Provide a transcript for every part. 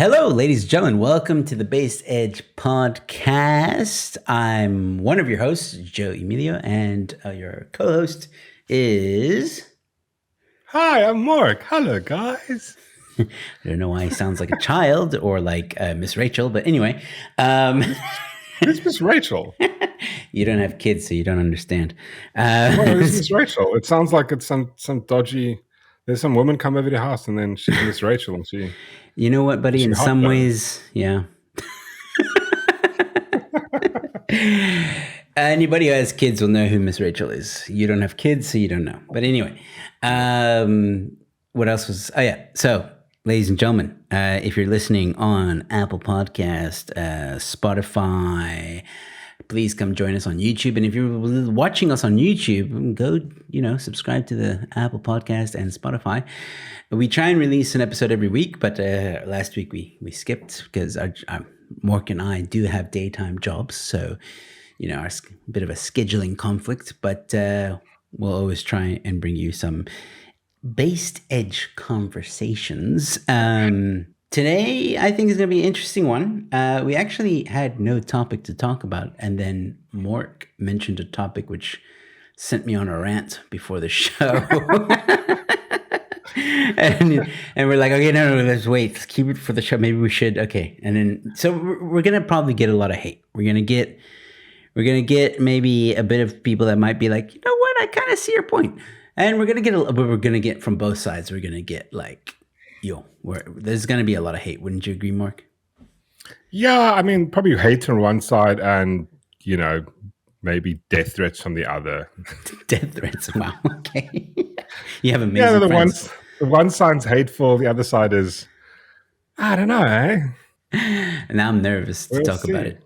Hello, ladies and gentlemen. Welcome to the Based Edge podcast. I'm one of your hosts, Joe Emilio, and your co-host is... Hi, I'm Mork. Hello, guys. I don't know why he sounds like a child or like Miss Rachel, but anyway. Who's Miss Rachel? You don't have kids, so you don't understand. Who's Miss Rachel? It sounds like it's some dodgy... There's some woman come over to your house and then she's Miss Rachel and she... You know what, buddy? In some ways, yeah. Anybody who has kids will know who Miss Rachel is. You don't have kids, so you don't know. But anyway, what else was... Oh, yeah. So, ladies and gentlemen, if you're listening on Apple Podcast, Spotify, please come join us on YouTube. And if you're watching us on YouTube, go, subscribe to the Apple Podcast and Spotify. We try and release an episode every week, but last week we skipped because Mork and I do have daytime jobs. So, our bit of a scheduling conflict, but we'll always try and bring you some based edge conversations. Today, I think is going to be an interesting one. We actually had no topic to talk about, and then Mork mentioned a topic which sent me on a rant before the show. and we're like, okay, no, let's wait. Let's keep it for the show. Maybe we should. Okay. And then, so we're going to probably get a lot of hate. We're going to get maybe a bit of people that might be like, you know what? I kind of see your point. And we're going to get from both sides. We're going to get like, there's going to be a lot of hate. Wouldn't you agree, Mork? Yeah, I mean, probably hate on one side and, maybe death threats from the other. Death threats? Wow, okay. You have amazing friends. The one side's hateful, the other side is, I don't know, eh? And now I'm nervous to talk about it.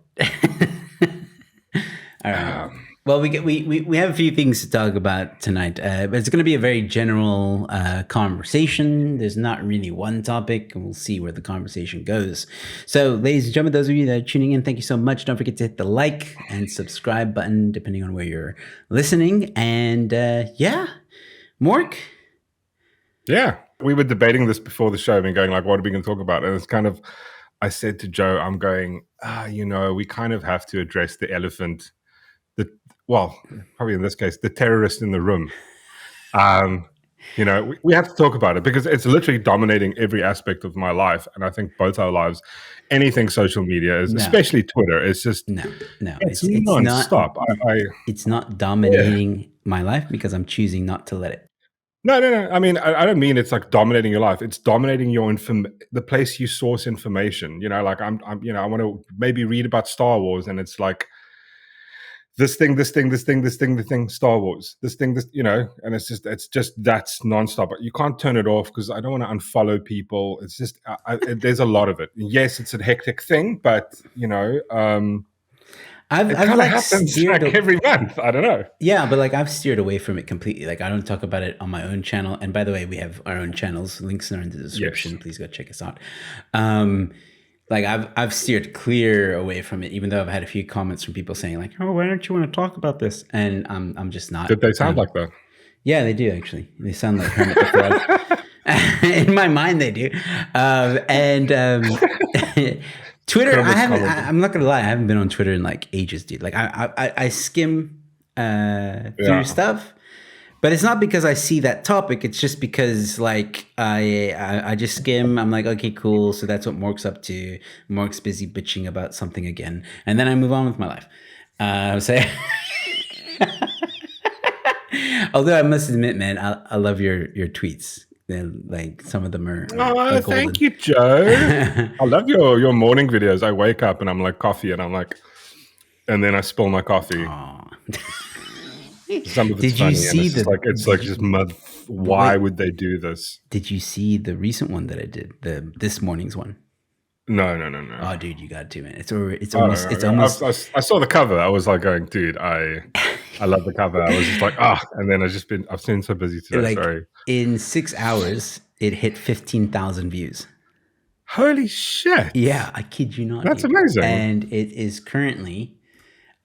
All right. Well, we have a few things to talk about tonight, but it's going to be a very general conversation. There's not really one topic, and we'll see where the conversation goes. So, ladies and gentlemen, those of you that are tuning in, thank you so much. Don't forget to hit the like and subscribe button, depending on where you're listening. And Mork? Yeah, we were debating this before the show and going like, what are we going to talk about? And it's kind of, I said to Joe, I'm going, we kind of have to address the elephant. Probably in this case, the terrorist in the room. We have to talk about it because it's literally dominating every aspect of my life. And I think both our lives, anything social media is, especially Twitter, it's just... No. It's non-stop. It's not dominating my life because I'm choosing not to let it. No. I mean, I don't mean it's like dominating your life. It's dominating your the place you source information. I want to maybe read about Star Wars and it's like, this thing, Star Wars, and it's just that's nonstop. You can't turn it off because I don't want to unfollow people. It's just, there's a lot of it. Yes, it's a hectic thing, but, I've happens every month. I don't know. Yeah, but I've steered away from it completely. I don't talk about it on my own channel. And by the way, we have our own channels. Links are in the description. Yes. Please go check us out. I've steered clear away from it, even though I've had a few comments from people saying like, "Oh, why don't you want to talk about this?" And I'm just not. Did they sound like that? Yeah, they do actually. They sound like Hermit the Frog. In my mind, they do. Twitter, I'm not gonna lie, I haven't been on Twitter in ages, dude. I skim through stuff. But it's not because I see that topic. It's just because I just skim. I'm like, okay, cool. So that's what Mork's up to. Mork's busy bitching about something again. And then I move on with my life. Although I must admit, man, I love your tweets. Some of them are thank you, Joe. I love your morning videos. I wake up and I'm like coffee and I'm like, and then I spill my coffee. Some of it's funny, it's just mud. Why would they do this? Did you see the recent one that I did? This morning's one? No. Oh, dude, you got to, man. It's almost. I saw the cover. I was like going, dude, I love the cover. I was just like, and then I've been so busy today. Sorry. In 6 hours, it hit 15,000 views. Holy shit! Yeah, I kid you not. That's amazing. And it is currently.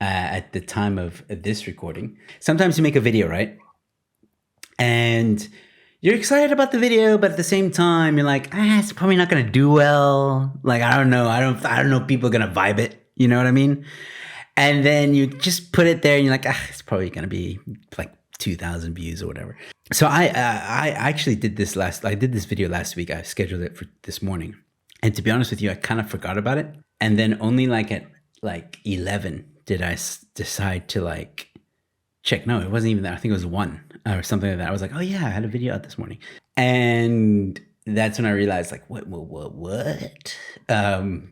At the time of this recording, sometimes you make a video, right? And you're excited about the video, but at the same time, you're like, it's probably not gonna do well. Like, I don't know. I don't know if people are gonna vibe it. You know what I mean? And then you just put it there and you're like, it's probably gonna be like 2,000 views or whatever. So I actually did this video last week. I scheduled it for this morning. And to be honest with you, I kind of forgot about it. And then only like at like 11 did I decide to like check. No, it wasn't even that. I think it was 1 or something like that. I was like, oh yeah, I had a video out this morning. And that's when I realized like, what?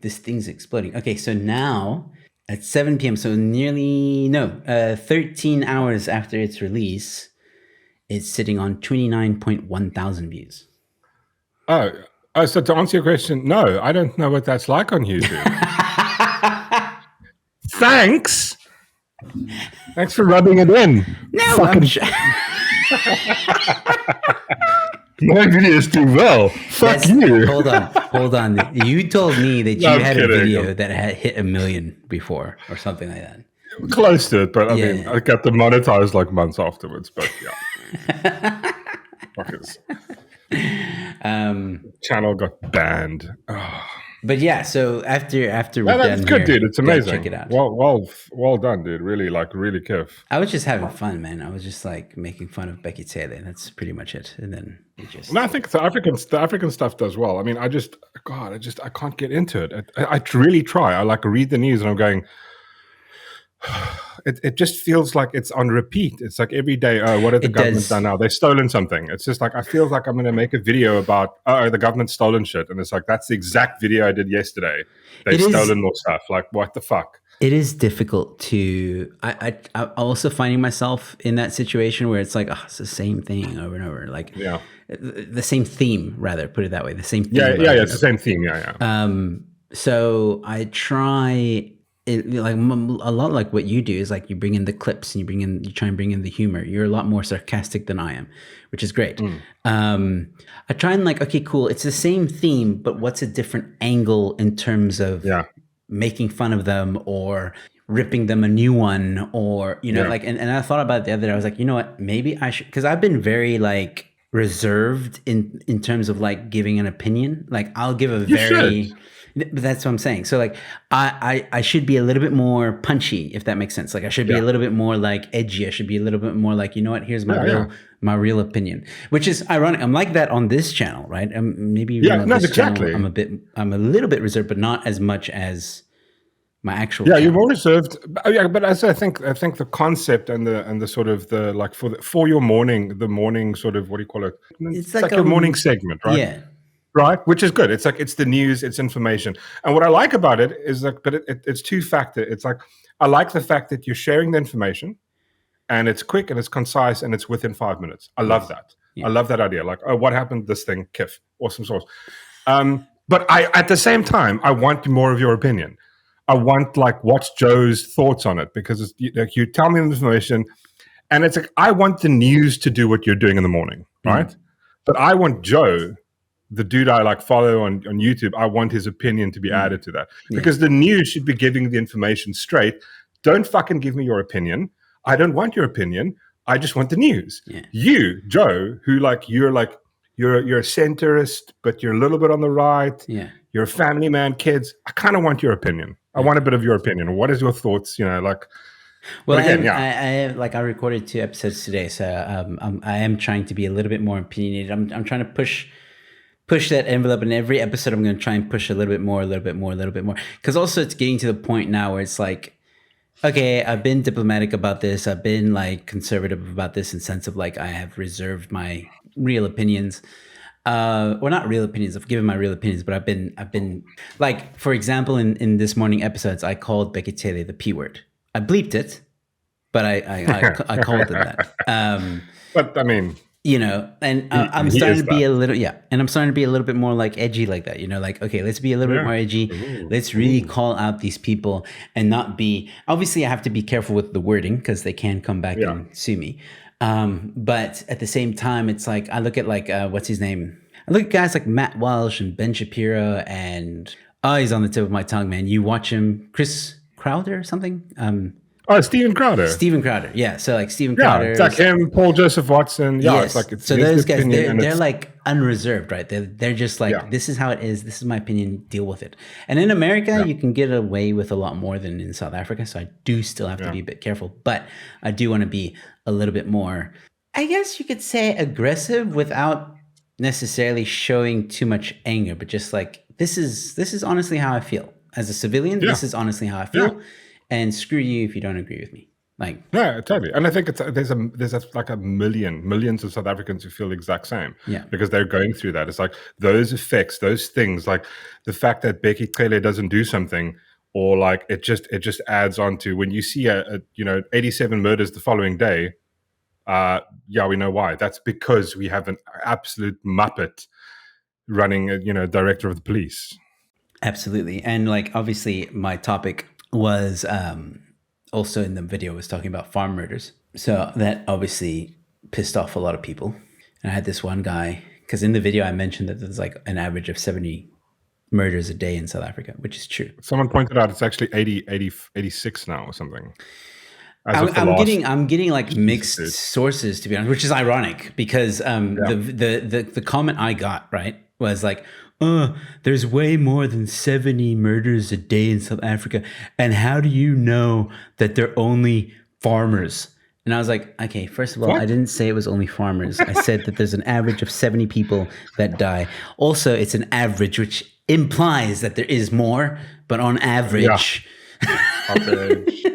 This thing's exploding. Okay, so now at 7 p.m., so 13 hours after its release, it's sitting on 29.1 thousand views. Oh, so to answer your question, no, I don't know what that's like on YouTube. Thanks for rubbing it in. No, My videos do well. Fuck you. Hold on. You told me that you had a video that had hit 1 million before or something like that. Close to it, but I mean, I got demonetized like months afterwards, but yeah. Fuckers. Channel got banned. Oh. But yeah, so after we're that's done good, here, dude. It's amazing. Check it out. Well done, dude. Really, really kiff. I was just having fun, man. I was just like making fun of Becky Taylor. That's pretty much it. And then we just. No, I think the African stuff does well. I mean, I can't get into it. I really try. I like read the news and I'm going. It just feels like it's on repeat. It's like every day, what have the government done now? They've stolen something. It's just like, I feel like I'm going to make a video about, the government's stolen shit. And it's like, that's the exact video I did yesterday. They've stolen more stuff. Like, what the fuck? It is difficult to, I'm also finding myself in that situation where it's like, it's the same thing over and over. Like, the same theme, rather, put it that way. The same theme. Yeah, it's the same theme. Yeah. So I try... like a lot like what you do is like you bring in the clips and you try and bring in the humor. You're a lot more sarcastic than I am, which is great. I try and like, okay, cool. It's the same theme, but what's a different angle in terms of making fun of them or ripping them a new one or, like, and I thought about it the other day. I was like, you know what, maybe I should, because I've been very like reserved in terms of like giving an opinion. Like I'll give a but that's what I'm saying. So like I should be a little bit more punchy, if that makes sense. Like I should be a little bit more like edgy. I should be a little bit more like, you know what, here's my real opinion. Which is ironic. I'm like that on this channel, right? Maybe exactly. Channel, I'm a little bit reserved, but not as much as my actual channel. You're more reserved. But as I think the concept and the sort of the like for your morning, the morning sort of, what do you call it? It's like a morning segment, right? Yeah. Right, which is good. It's like it's the news, it's information, and what I like about it is like, but it's two-factor. It's like I like the fact that you're sharing the information, and it's quick and it's concise and it's within 5 minutes. I love that. I love that idea. Like, oh, what happened? This thing, kiff, awesome source. But at the same time, I want more of your opinion. I want like what's Joe's thoughts on it, because it's like you tell me the information, and it's like I want the news to do what you're doing in the morning, right? But I want Joe, the dude I like follow on YouTube, I want his opinion to be added to that, because the news should be giving the information straight. Don't fucking give me your opinion. I don't want your opinion. I just want the news. You, Joe, who like you're a centrist, but you're a little bit on the right. You're a family man, kids. I kind of want your opinion. I want a bit of your opinion. What is your thoughts? Like. Well, again, I recorded 2 episodes today, so I am trying to be a little bit more opinionated. I'm trying to push that envelope in every episode. I'm going to try and push a little bit more. Because also it's getting to the point now where it's like, okay, I've been diplomatic about this. I've been like conservative about this in sense of like I have reserved my real opinions. Or not real opinions. I've given my real opinions, but I've been like, for example, in this morning episodes, I called Becky Taylor the P word. I bleeped it, but I called it that. But I mean. And I'm starting to be a little, and I'm starting to be a little bit more like edgy like that, like, okay, let's be a little bit more edgy. Let's really call out these people and not be, obviously I have to be careful with the wording because they can come back and sue me. But at the same time, it's like, I look at like, what's his name? I look at guys like Matt Walsh and Ben Shapiro and, he's on the tip of my tongue, man. You watch him, Chris Crowder or something? Oh, Steven Crowder. Steven Crowder. Yeah. So like Steven Yeah, Crowder. it's like him, Paul Joseph Watson. Yeah, Yes. it's like it's So his those guys, opinion, and they're it's like unreserved, right? They're just like, yeah, this is how it is. This is my opinion. Deal with it. And in America, yeah, you can get away with a lot more than in South Africa. So I do still have to yeah. be a bit careful, but I do want to be a little bit more, I guess you could say, aggressive without necessarily showing too much anger, but just like, this is honestly how I feel as a civilian. Yeah. This is honestly how I feel, and screw you if you don't agree with me. Like, Yeah, totally. And I think there's like millions of South Africans who feel the exact same. Yeah. Because they're going through that. It's like those effects, those things, like the fact that Becky Cele doesn't do something, or like it just adds on to when you see a 87 murders the following day. Yeah, we know why. That's because we have an absolute muppet running, director of the police. Absolutely. And like, obviously my topic was also in the video was talking about farm murders. So that obviously pissed off a lot of people. And I had this one guy, because in the video I mentioned that there's like an average of 70 murders a day in South Africa, which is true. Someone pointed out it's actually 86 now or something. I'm getting like mixed sources, to be honest, which is ironic because the comment I got, right, was like, there's way more than 70 murders a day in South Africa, and how do you know that they're only farmers? And I was like, okay, first of all, I didn't say it was only farmers. I said that there's an average of 70 people that die. Also, it's an average, which implies that there is more, but on average. Average.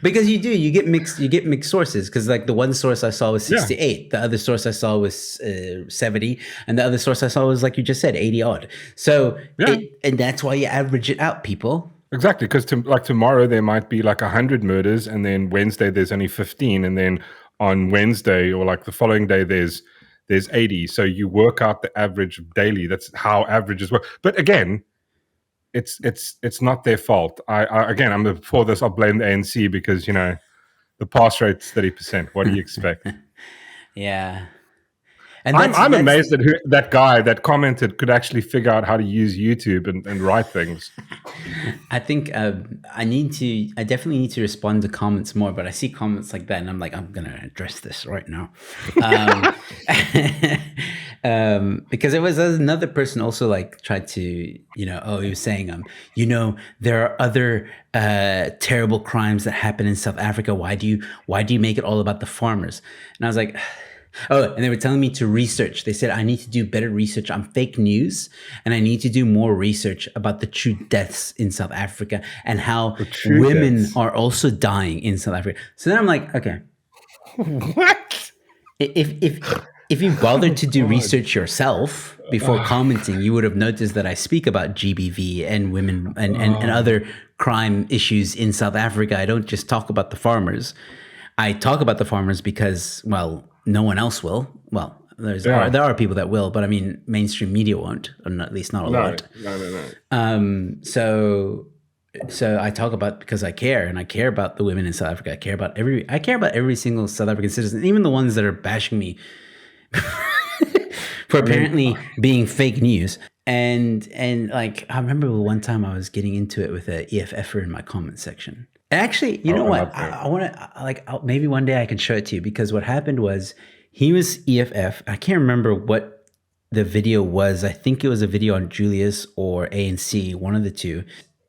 Because you get mixed sources, because like the one source I saw was 68, the other source I saw was 70, and the other source I saw was, like you just said, 80 odd. So and that's why you average it out, people. Exactly, because tomorrow there might be like 100 murders, and then Wednesday there's only 15, and then on Wednesday or like the following day there's 80. So you work out the average daily. That's how averages work. But again, it's not their fault. I'm before this, I'll blame the ANC because the pass rate's 30%. What do you expect? Yeah. And I'm amazed that that guy that commented could actually figure out how to use YouTube and write things. I think I definitely need to respond to comments more, but I see comments like that and I'm like, I'm going to address this right now. Because it was another person also like tried to, he was saying, there are other terrible crimes that happen in South Africa. Why do you make it all about the farmers? And I was like, oh, and they were telling me to research. They said I need to do better research on fake news, and I need to do more research about the true deaths in South Africa and how women are also dying in South Africa. So then I'm like, okay, what? If you bothered to do research yourself before commenting, you would have noticed that I speak about GBV and women and other crime issues in South Africa. I don't just talk about the farmers. I talk about the farmers because, well, no one else will. Well, there are people that will, but I mean, mainstream media won't, or at least not a lot. No. So I talk about because I care, and I care about the women in South Africa. I care about every single South African citizen, even the ones that are bashing me for apparently being fake news. And like, I remember one time I was getting into it with an EFFer in my comment section. Actually, you know what? I want to maybe one day I can show it to you, because what happened was he was EFF. I can't remember what the video was. I think it was a video on Julius or ANC, one of the two.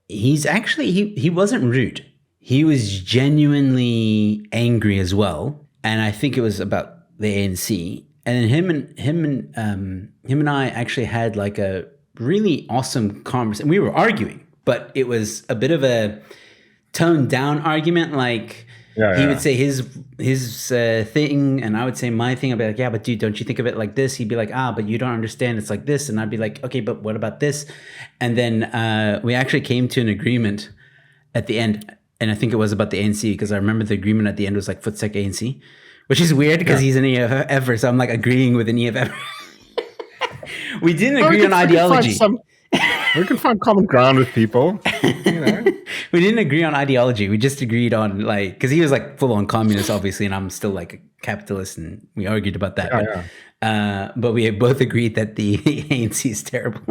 He's actually he wasn't rude. He was genuinely angry as well, and I think it was about the ANC. And then him and I actually had like a really awesome conversation. We were arguing, but it was a bit of a toned down argument. Like he would say his thing, and I would say my thing. I'd be like, yeah, but dude, don't you think of it like this? He'd be like, but you don't understand. It's like this. And I'd be like, okay, but what about this? And then we actually came to an agreement at the end. And I think it was about the ANC, because I remember the agreement at the end was like Footsec ANC, which is weird because he's an EFFer. So I'm like agreeing with an EFFer. We didn't agree on ideology. We can find common ground with people. We didn't agree on ideology. We just agreed on like, because he was like full on communist, obviously, and I'm still like a capitalist, and we argued about that. But we both agreed that the ANC is terrible.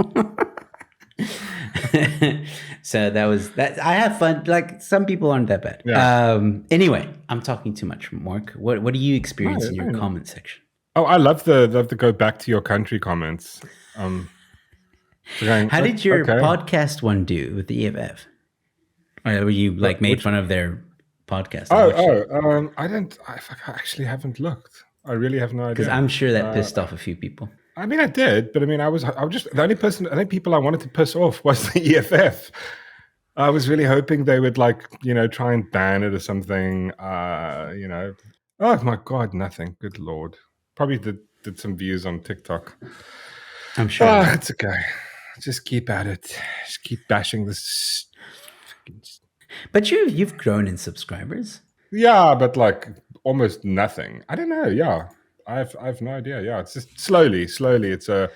So that was that. I have fun. Like some people aren't that bad. Yeah. Anyway, I'm talking too much, Mork. What do you experience in your No. comment section? Oh, I love the go back to your country comments. So going, How did your okay. podcast one do with the EFF? Or were you like made Which, fun of their podcast? I watched it I didn't. I actually haven't looked. I really have no because idea. I'm sure that pissed off a few people. I mean, I did, but I mean, I was just the only people I wanted to piss off was the EFF. I was really hoping they would like, try and ban it or something. Oh my God, nothing. Good Lord. Probably did some views on TikTok. I'm sure. It's okay. Just keep at it. Just keep bashing this. But you've grown in subscribers. Yeah, but like almost nothing. I don't know. Yeah, I've no idea. Yeah, it's just slowly. It's I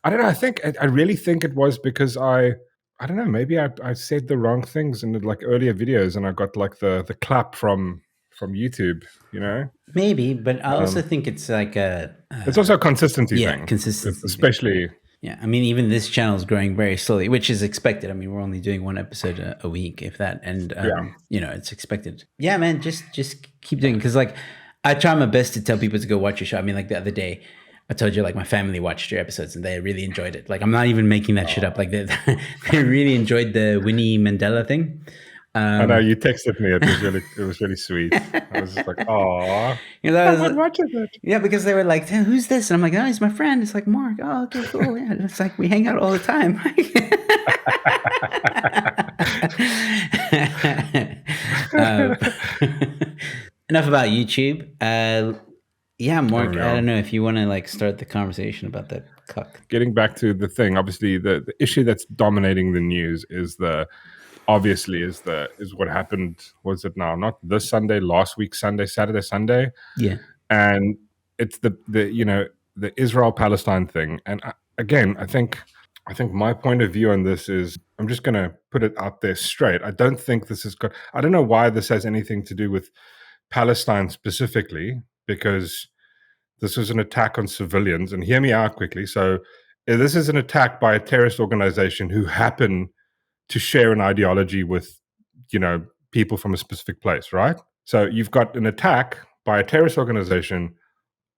don't know. I really think it was because I don't know. Maybe I said the wrong things in like earlier videos, and I got like the clap from YouTube. Maybe, but I also think it's like it's also a consistency thing. Consistency, especially. Yeah, I mean, even this channel is growing very slowly, which is expected. I mean, we're only doing one episode a week, if that, and it's expected. Yeah, man, just keep doing it because, like, I try my best to tell people to go watch your show. I mean, like the other day, I told you like my family watched your episodes and they really enjoyed it. Like, I'm not even making that shit up. Like, they really enjoyed the Winnie Mandela thing. I know you texted me. It was really sweet. I was just like, "Aw, someone watches it." Yeah, because they were like, hey, "Who's this?" And I'm like, "Oh, he's my friend." It's like Mork. Oh, okay, cool. Yeah, it's like we hang out all the time. Enough about YouTube. Yeah, Mork. I don't know if you want to like start the conversation about that cuck. Getting back to the thing, obviously the issue that's dominating the news is what happened. Was it now? Not this Sunday, last week Saturday, Sunday. Yeah, and it's the Israel Palestine thing. And again, I think my point of view on this is I'm just going to put it out there straight. I don't think this has got. I don't know why this has anything to do with Palestine specifically, because this was an attack on civilians. And hear me out quickly. So this is an attack by a terrorist organization who happen to share an ideology with, people from a specific place, right? So you've got an attack by a terrorist organization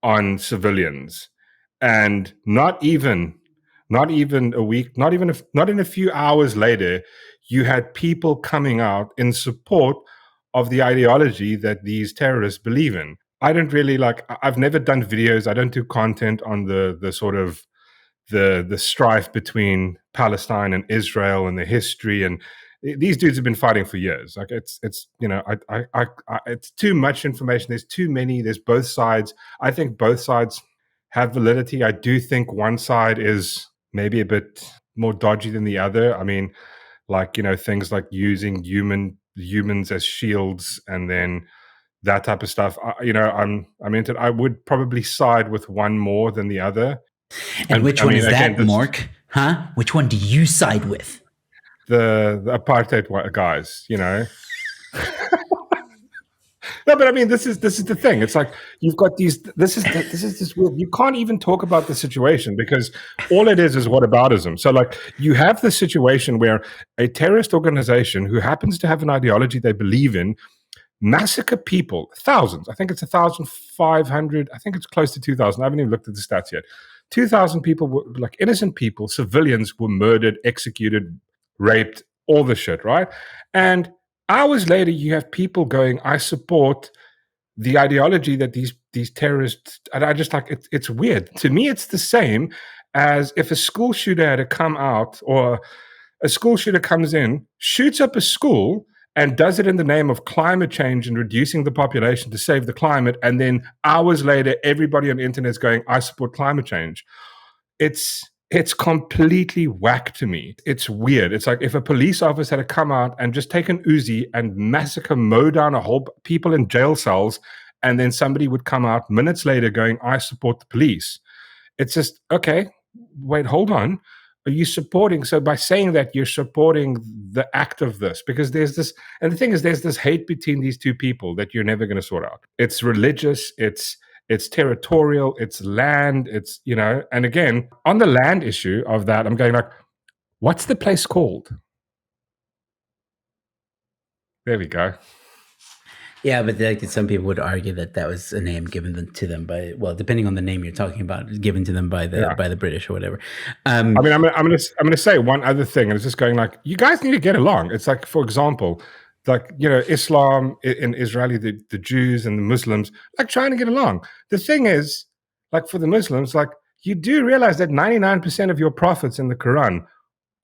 on civilians, and not even a week, not in a few hours later, you had people coming out in support of the ideology that these terrorists believe in. I don't really I've never done videos. I don't do content on the sort of the strife between Palestine and Israel and the history, and these dudes have been fighting for years. Like it's it's too much information. There's too many. There's both sides. I think both sides have validity. I do think one side is maybe a bit more dodgy than the other. I mean, things like using humans as shields and then that type of stuff. I'm into it. I would probably side with one more than the other. And which one is that, Mork? Huh? Which one do you side with? The apartheid guys, No, but I mean, this is the thing. It's like you've got these. This is this weird. You can't even talk about the situation because all it is whataboutism. So, like, you have this situation where a terrorist organization who happens to have an ideology they believe in massacre people, thousands. I think it's 1,500. I think it's close to 2,000. I haven't even looked at the stats yet. 2,000 people were like innocent people, civilians were murdered, executed, raped, all the shit, right? And hours later, you have people going, "I support the ideology that these terrorists." And I just it's weird. To me, it's the same as if a school shooter had to come out, or a school shooter comes in, shoots up a school, and does it in the name of climate change and reducing the population to save the climate. And then hours later, everybody on the internet is going, "I support climate change." It's completely whack to me. It's weird. It's like if a police officer had to come out and just take an Uzi and massacre, mow down a whole people in jail cells, and then somebody would come out minutes later going, "I support the police." It's just, okay, wait, hold on. Are you supporting? So by saying that, you're supporting the act of this, because there's this, and the thing is, there's this hate between these two people that you're never going to sort out. It's religious, it's territorial, it's land, it's, and again, on the land issue of that, I'm going like, What's the place called? There we go. Yeah, but like some people would argue that that was a name given to them by, well, depending on the name you're talking about, given to them by the British or whatever. I mean, I'm gonna say one other thing, and it's just going like, you guys need to get along. It's like, for example, like, you know, Islam in Israeli, the Jews and the Muslims, like trying to get along. The thing is, like for the Muslims, like you do realize that 99% of your prophets in the Quran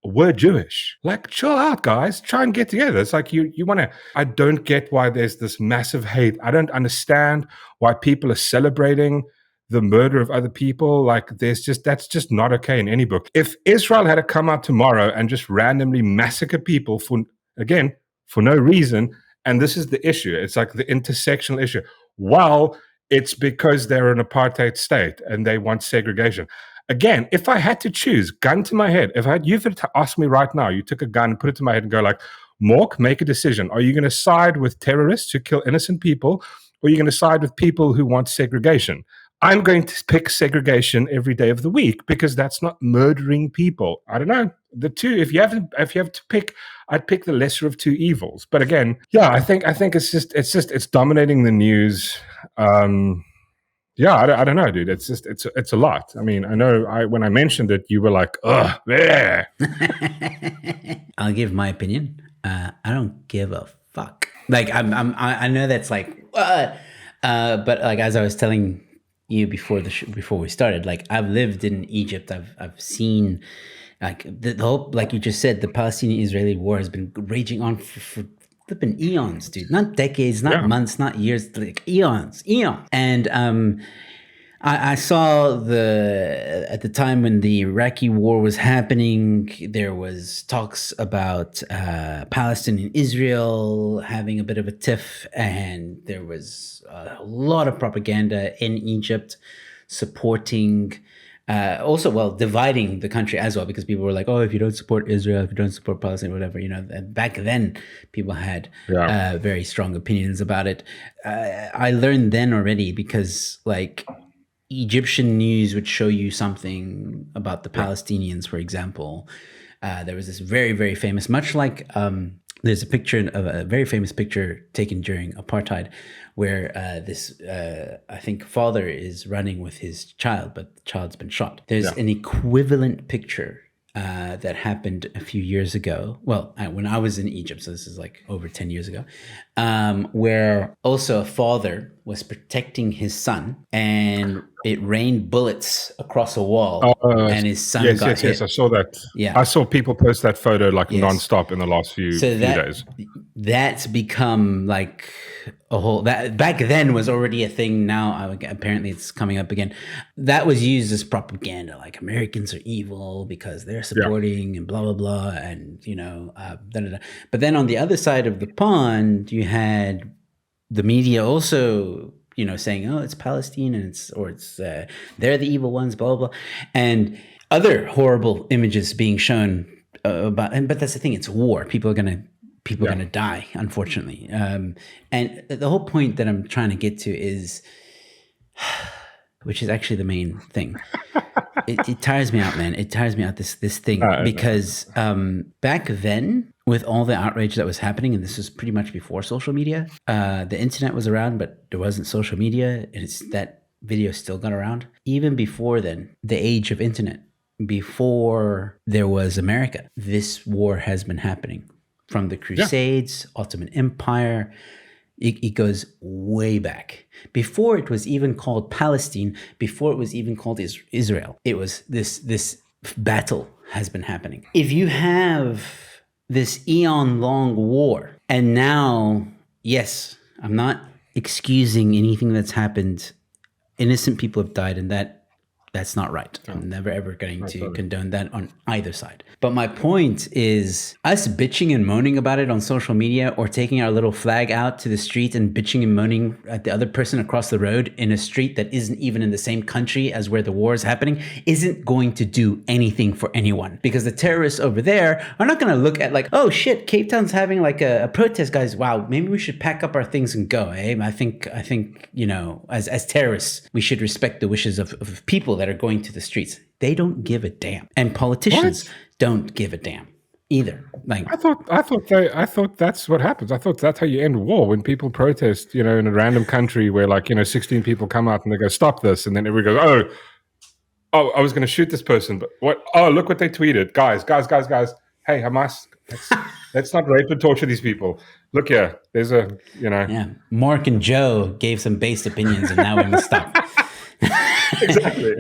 were Jewish. Like, chill out, guys. Try and get together. It's like you want to. I don't get why there's this massive hate. I don't understand why people are celebrating the murder of other people. Like, that's just not okay in any book. If Israel had to come out tomorrow and just randomly massacre people for no reason, and this is the issue. It's like the intersectional issue. Well, it's because they're an apartheid state and they want segregation. Again, if I had to choose, gun to my head, you had to ask me right now, you took a gun, put it to my head and go like, Mork, make a decision. Are you going to side with terrorists who kill innocent people, or are you going to side with people who want segregation? I'm going to pick segregation every day of the week because that's not murdering people. I don't know. The two, if you have to pick, I'd pick the lesser of two evils. But again, yeah, I think it's dominating the news. Yeah, I don't know, dude. It's a lot. I mean, I know when I mentioned it, you were like, ugh, yeah. I'll give my opinion. I don't give a fuck. Like I know that's like, but like as I was telling you before before we started, like I've lived in Egypt. I've seen like the whole, like you just said, the Palestinian-Israeli war has been raging on for flipping eons, dude. Not decades, not months, not years, like eons. And I saw at the time when the Iraqi war was happening, there was talks about Palestine and Israel having a bit of a tiff, and there was a lot of propaganda in Egypt supporting. Also, well, dividing the country as well, because people were like, oh, if you don't support Israel, if you don't support Palestine, whatever, you know, back then people had very strong opinions about it. I learned then already because like Egyptian news would show you something about the Palestinians, for example. There was this very, very famous, much like there's a picture of a very famous picture taken during apartheid where this, I think, father is running with his child, but the child's been shot. There's an equivalent picture that happened a few years ago. Well, when I was in Egypt, so this is like over 10 years ago, where also a father was protecting his son and it rained bullets across a wall and his son got hit. Yes, I saw that. Yeah. I saw people post that photo like nonstop in the last few days. That's become like a whole, that back then was already a thing. Now apparently it's coming up again. That was used as propaganda, like Americans are evil because they're supporting and blah blah blah, and you know, But then on the other side of the pond, you had the media also, you know, saying, oh, it's Palestine and they're the evil ones, blah blah blah, and other horrible images being shown about. But that's the thing, it's war. People are gonna die, unfortunately. And the whole point that I'm trying to get to is, which is actually the main thing. It tires me out, man. It tires me out, this thing, because back then, with all the outrage that was happening, and this was pretty much before social media, the internet was around, but there wasn't social media, and that video still got around. Even before then, the age of internet, before there was America, this war has been happening. From the Crusades, Ottoman Empire, it goes way back. Before it was even called Palestine, before it was even called Israel, it was this battle has been happening. If you have this eon-long war, and now, yes, I'm not excusing anything that's happened. Innocent people have died, and that's not right. I'm never ever going to condone that on either side. But my point is, us bitching and moaning about it on social media, or taking our little flag out to the street and bitching and moaning at the other person across the road in a street that isn't even in the same country as where the war is happening, isn't going to do anything for anyone. Because the terrorists over there are not going to look at like, oh shit, Cape Town's having like a protest, guys. Wow, maybe we should pack up our things and go. I think, you know, as terrorists, we should respect the wishes of people that are going to the streets, they don't give a damn. And politicians don't give a damn either. Like, I thought that's what happens. I thought that's how you end war, when people protest, in a random country where 16 people come out and they go, stop this. And then everybody goes, oh, I was going to shoot this person, but what? Oh, look what they tweeted. Guys. Hey, Hamas, let's not rape and torture these people. Look here, there's a, Yeah, Mork and Joe gave some based opinions, and now we must stop. Exactly.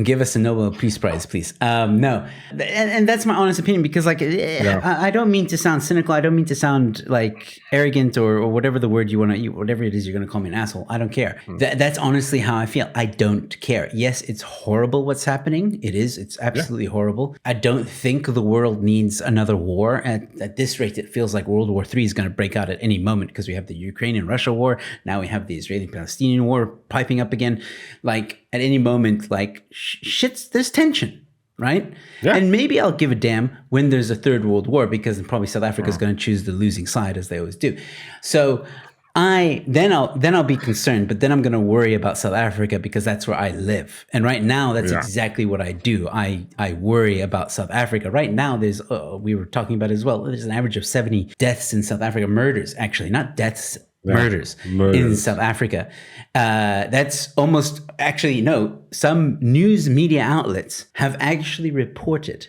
Give us a Nobel Peace Prize, please. No, and that's my honest opinion, because I don't mean to sound cynical. I don't mean to sound like arrogant or whatever the word you want to, whatever it is you're going to call me an asshole. I don't care. That's honestly how I feel. I don't care. Yes, it's horrible what's happening. It is. It's absolutely horrible. I don't think the world needs another war. At this rate, it feels like World War III is going to break out at any moment, because we have the Ukrainian-Russia war. Now we have the Israeli-Palestinian war piping up again. Like, at any moment, shit's, there's tension, right? Yeah. And maybe I'll give a damn when there's a third world war, because probably South Africa is going to choose the losing side, as they always do. So then I'll be concerned, but then I'm going to worry about South Africa, because that's where I live. And right now, that's exactly what I do. I worry about South Africa. Right now, there's, we were talking about it as well, there's an average of 70 deaths in South Africa, murders, actually, not deaths, murders in South Africa. That's almost, actually, no, some news media outlets have actually reported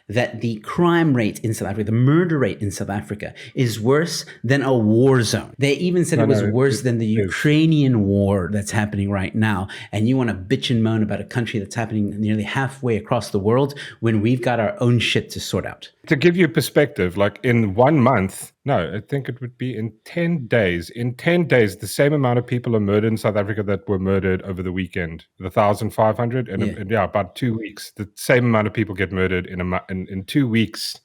that the crime rate in South Africa, the murder rate in South Africa, is worse than a war zone. They even said it was worse than the Ukrainian war that's happening right now. And you want to bitch and moan about a country that's happening nearly halfway across the world, when we've got our own shit to sort out. To give you perspective, in 1 month, no, I think it would be in 10 days. In 10 days, the same amount of people are murdered in South Africa that were murdered over the weekend. 1,500, and about 2 weeks. The same amount of people get murdered in 2 weeks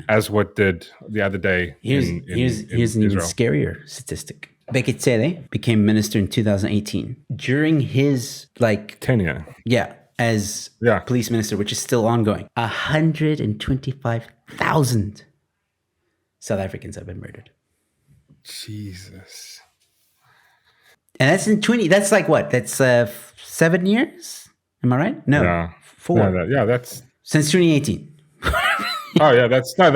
as what did the other day. Here's an even scarier statistic. Bekele became minister in 2018. During his tenure. Yeah. As police minister, which is still ongoing, 125,000 South Africans have been murdered. Jesus. And that's in 20. That's what? That's 7 years. Am I right? No, 4. No, that's since 2018. Oh yeah, that's 5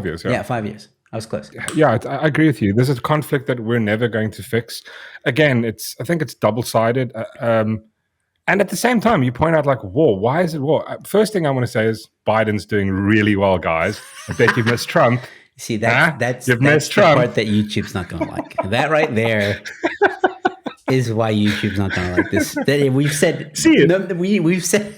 years. Yeah, 5 years. I was close. Yeah, I agree with you. This is a conflict that we're never going to fix. Again, I think it's double-sided. And at the same time, you point out war. Why is it war? First thing I want to say is Biden's doing really well, guys. I bet you've missed Trump. See, that's the part that YouTube's not going to like. That right there is why YouTube's not going to like this. We've said, we've said.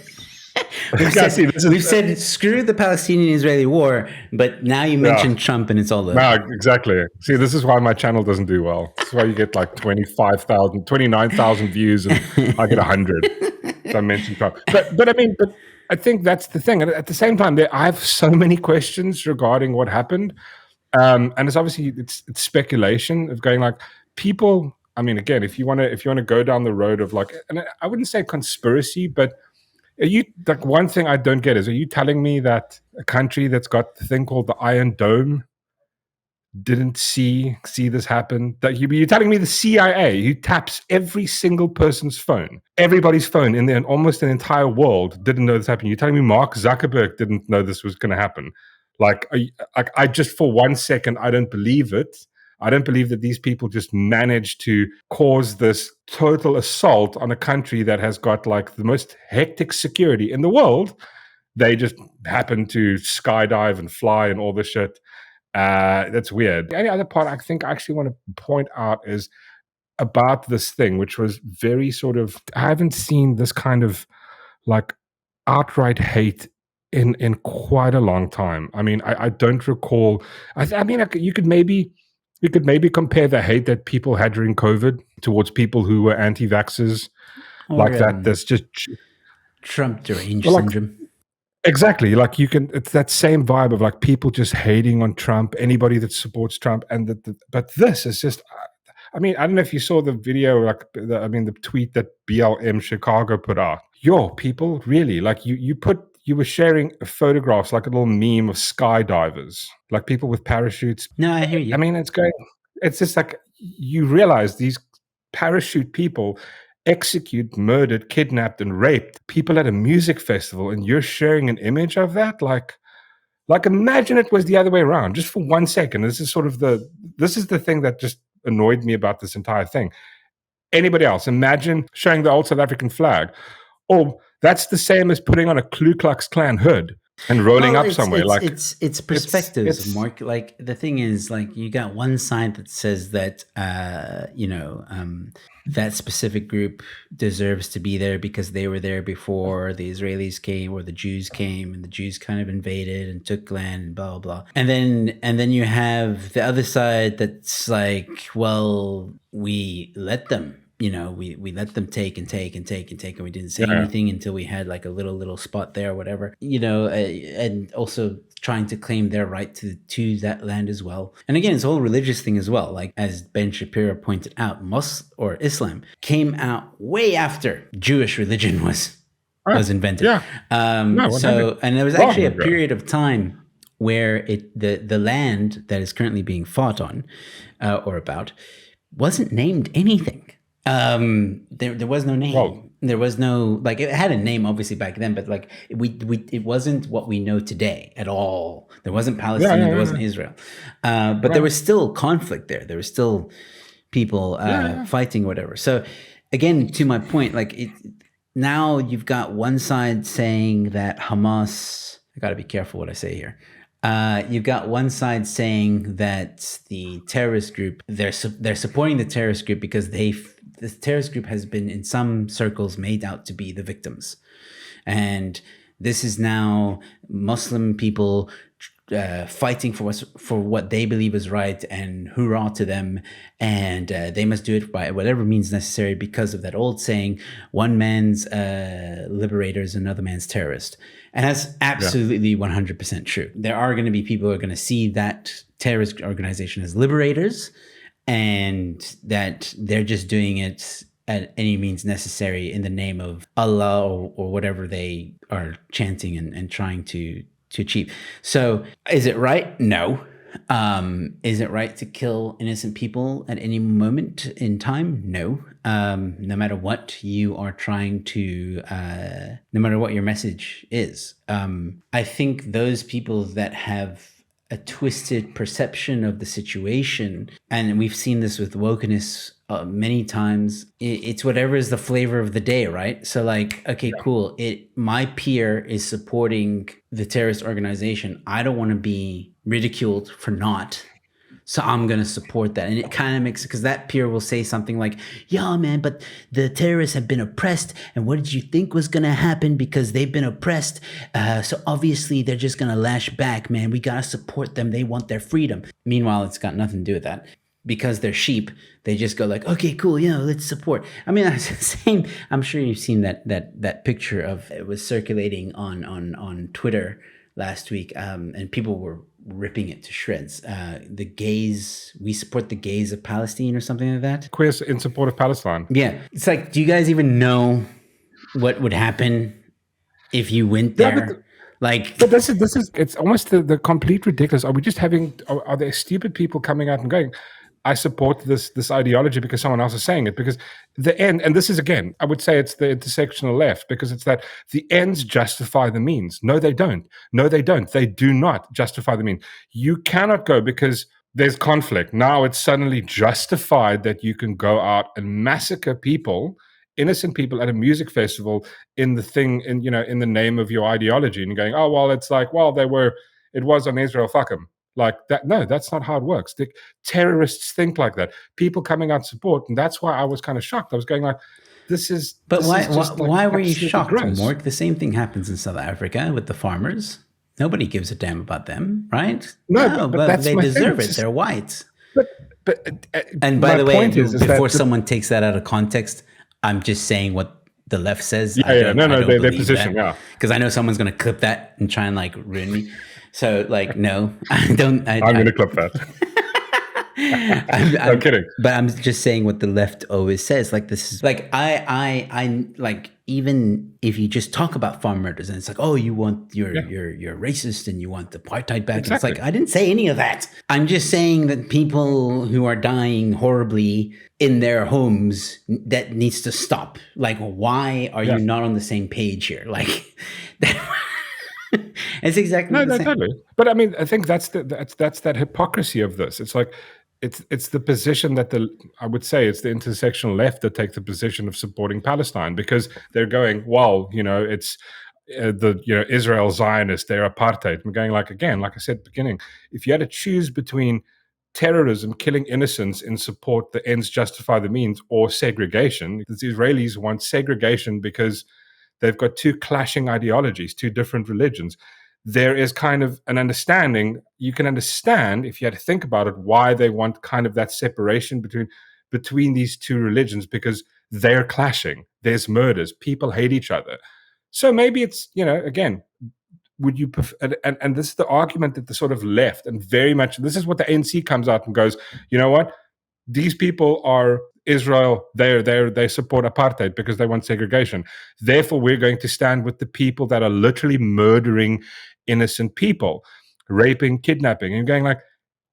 We've said screw the Palestinian-Israeli war, but now you mentioned Trump and it's all over. No, exactly. See, this is why my channel doesn't do well. This is why you get 29,000 views and I get 100. So I mentioned Trump. But I think that's the thing. And at the same time, I have so many questions regarding what happened. And it's obviously it's speculation of going people. I mean, again, if you want to go down the road of and I wouldn't say conspiracy, but are you one thing I don't get is, are you telling me that a country that's got the thing called the Iron Dome didn't see this happen? That you're telling me the CIA, who taps every single person's phone, everybody's phone in almost an entire world, didn't know this happened? You're telling me Mark Zuckerberg didn't know this was going to happen? I just, for 1 second, I don't believe it. I don't believe that these people just managed to cause this total assault on a country that has got the most hectic security in the world. They just happen to skydive and fly and all this shit. That's weird. The only other part I think I actually want to point out is about this thing, which was very sort of, I haven't seen this kind of outright hate in quite a long time. I mean, I don't recall. I mean, you could maybe compare the hate that people had during COVID towards people who were anti-vaxxers, that. There's just Trump deranged syndrome. Exactly. It's that same vibe of people just hating on Trump, anybody that supports Trump. But this is just, I mean, I don't know if you saw the video, the tweet that BLM Chicago put out. Yo, people, really, you were sharing photographs, a little meme of skydivers, people with parachutes. No, I hear you. I mean, it's just you realize these parachute people, execute, murdered, kidnapped, and raped people at a music festival, and you're sharing an image of that? Like imagine it was the other way around, just for 1 second. This is the thing that just annoyed me about this entire thing. Anybody else, imagine showing the old South African flag. Oh, that's the same as putting on a Ku Klux Klan hood and rolling up somewhere. It's perspectives, Mork. Like the thing is, like you got one side that says that that specific group deserves to be there because they were there before the Israelis came or the Jews came, and the Jews kind of invaded and took land and blah blah blah. And then you have the other side that's like, well, we let them. We let them take and take and take and take, and we didn't say anything until we had like a little spot there or whatever, and also trying to claim their right to that land as well. And again, it's a whole religious thing as well. Like as Ben Shapiro pointed out, Islam came out way after Jewish religion was invented. Yeah. And there was actually a period of time where the land that is currently being fought on or about wasn't named anything. There was no name. Well, there was no, like, it had a name obviously back then, but like it wasn't what we know today at all. There wasn't Palestine, there wasn't Israel. But there was still conflict there. There was still people fighting or whatever. So again, to my point, like now you've got one side saying that Hamas, I got to be careful what I say here. You've got one side saying that the terrorist group, they're supporting the terrorist group because the terrorist group has been in some circles made out to be the victims. And this is now Muslim people fighting for what they believe is right, and hoorah to them, and they must do it by whatever means necessary because of that old saying, one man's liberator is another man's terrorist. And that's absolutely 100% true. There are going to be people who are going to see that terrorist organization as liberators, and that they're just doing it at any means necessary in the name of Allah or whatever they are chanting and trying to achieve. So is it right? No. Is it right to kill innocent people at any moment in time? No. No matter what you are trying to, no matter what your message is. I think those people that have a twisted perception of the situation, and we've seen this with wokeness many times, it's whatever is the flavor of the day, right? So like, okay, cool. My peer is supporting the terrorist organization. I don't want to be ridiculed for not. So I'm going to support that. And it kind of makes it, because that peer will say something like, yeah, man, but the terrorists have been oppressed. And what did you think was going to happen? Because they've been oppressed. So obviously they're just going to lash back, man. We got to support them. They want their freedom. Meanwhile, it's got nothing to do with that. Because they're sheep, they just go like, okay, cool, let's support. I mean, that's the same. I'm sure you've seen that picture of, it was circulating on Twitter last week, and people were ripping it to shreds. The gays, we support the gays of Palestine or something like that. Queers in support of Palestine. Yeah, it's like, do you guys even know what would happen if you went there? But this is it's almost the complete ridiculous. Are we just having? Are there stupid people coming out and going, I support this ideology because someone else is saying it? Because the end, and this is, again, I would say it's the intersectional left, because it's that the ends justify the means. No, they don't. No, they don't. They do not justify the means. You cannot go because there's conflict. Now it's suddenly justified that you can go out and massacre people, innocent people, at a music festival in the name of your ideology, and you're going, oh, well, it's like, well, it was on Israel, fuck them. Like that. No, that's not how it works. The terrorists think like that. People coming out support, and that's why I was kind of shocked. I was going like, this is. But why why were you shocked, Mork? The same thing happens in South Africa with the farmers. Nobody gives a damn about them, right? No, but they deserve it. They're white. But and by the way, before someone takes that out of context, I'm just saying what the left says. Their position, because I know someone's going to clip that and try and like ruin me. So like, no, I don't. I'm going to clip that. No kidding. But I'm just saying what the left always says. Like, this is like, I like, even if you just talk about farm murders and it's like, oh, you want you're racist and you want the apartheid back. And it's like, I didn't say any of that. I'm just saying that people who are dying horribly in their homes, that needs to stop. Like, why are you not on the same page here? Like, it's exactly the same. Totally. But I mean, I think that's that hypocrisy of this. It's like it's the position that I would say it's the intersectional left that take the position of supporting Palestine, because they're going, well, it's Israel Zionist, they're apartheid. I'm going, like, again, like I said at the beginning, if you had to choose between terrorism, killing innocents in support the ends justify the means, or segregation, the Israelis want segregation because they've got two clashing ideologies, two different religions. There is kind of an understanding, you can understand, if you had to think about it, why they want kind of that separation between these two religions, because they're clashing. There's murders. People hate each other. So maybe it's, again, would you prefer, and this is the argument that the sort of left, and very much, this is what the ANC comes out and goes, you know what? These people are Israel, they support apartheid because they want segregation. Therefore, we're going to stand with the people that are literally murdering innocent people, raping, kidnapping, and going like,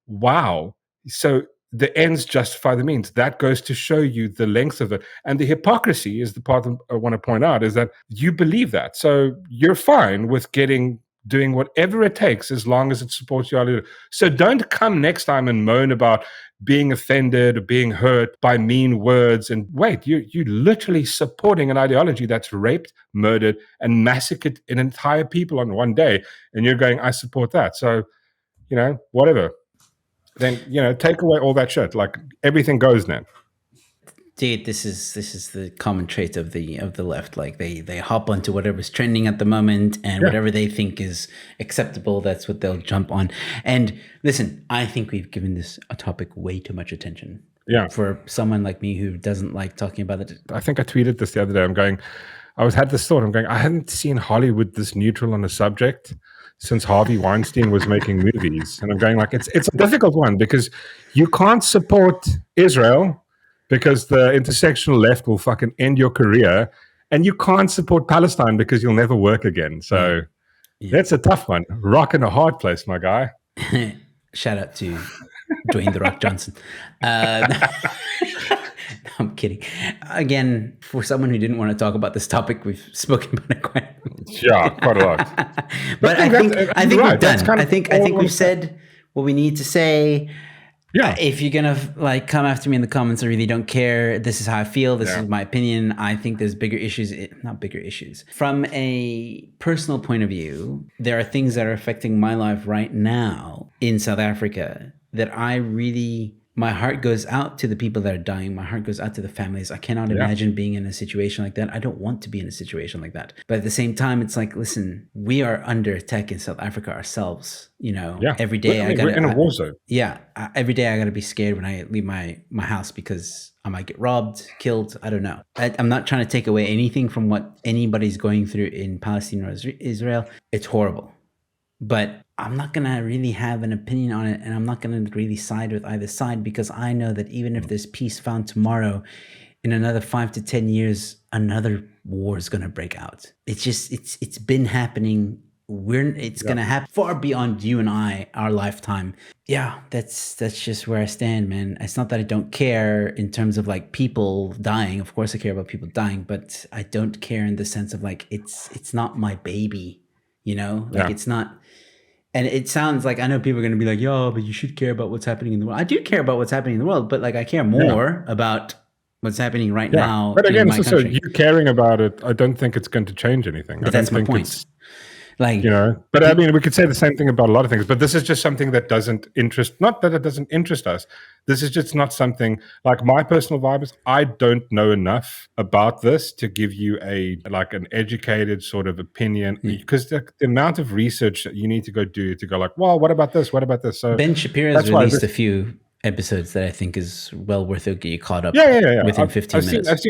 wow. So the ends justify the means. That goes to show you the length of it. And the hypocrisy is the part I want to point out, is that you believe that. So you're fine with doing whatever it takes as long as it supports your ideology. So don't come next time and moan about being offended or being hurt by mean words. And wait, you're literally supporting an ideology that's raped, murdered, and massacred an entire people on one day. And you're going, I support that. So, whatever. Then, take away all that shit. Like, everything goes then. Dude, this is the common trait of the left. Like, they hop onto whatever's trending at the moment, and whatever they think is acceptable, that's what they'll jump on. And listen, I think we've given this a topic way too much attention. Yeah. For someone like me who doesn't like talking about it. I think I tweeted this the other day. had this thought. I'm going, I hadn't seen Hollywood this neutral on a subject since Harvey Weinstein was making movies. And I'm going like, it's a difficult one, because you can't support Israel because the intersectional left will fucking end your career. And you can't support Palestine because you'll never work again. So that's a tough one. Rock in a hard place, my guy. Shout out to Dwayne The Rock Johnson. I'm kidding. Again, for someone who didn't want to talk about this topic, we've spoken about it quite a lot. But I think we've done. I think we've said what we need to say. Yeah. If you're gonna come after me in the comments, I really don't care. This is how I feel. This is my opinion. I think there's bigger issues. Not bigger issues. From a personal point of view, there are things that are affecting my life right now in South Africa that I really, my heart goes out to the people that are dying. My heart goes out to the families. I cannot imagine being in a situation like that. I don't want to be in a situation like that. But at the same time, it's like, listen, we are under attack in South Africa ourselves. Every day we're in a war zone. Yeah, every day I gotta be scared when I leave my house, because I might get robbed, killed. I don't know. I'm not trying to take away anything from what anybody's going through in Palestine or Israel. It's horrible, but I'm not going to really have an opinion on it, and I'm not going to really side with either side, because I know that even if there's peace found tomorrow, in another 5 to 10 years, another war is going to break out. It's just, it's been happening. It's going to happen far beyond you and I, our lifetime. Yeah, that's just where I stand, man. It's not that I don't care in terms of people dying. Of course I care about people dying, but I don't care in the sense of it's not my baby, it's not. And it sounds like, I know people are going to be like, yo, but you should care about what's happening in the world. I do care about what's happening in the world, but I care more about what's happening right now. But again, in my country. you caring about it, I don't think it's going to change anything. But that's my point. But I mean, we could say the same thing about a lot of things, but this is just something that doesn't interest, not that it doesn't interest us. This is just not something, my personal vibe is, I don't know enough about this to give you an educated sort of opinion, because the amount of research that you need to go do to go well, what about this? What about this? So Ben Shapiro's released a few episodes that I think is well worth it. Get you caught up within 15 minutes.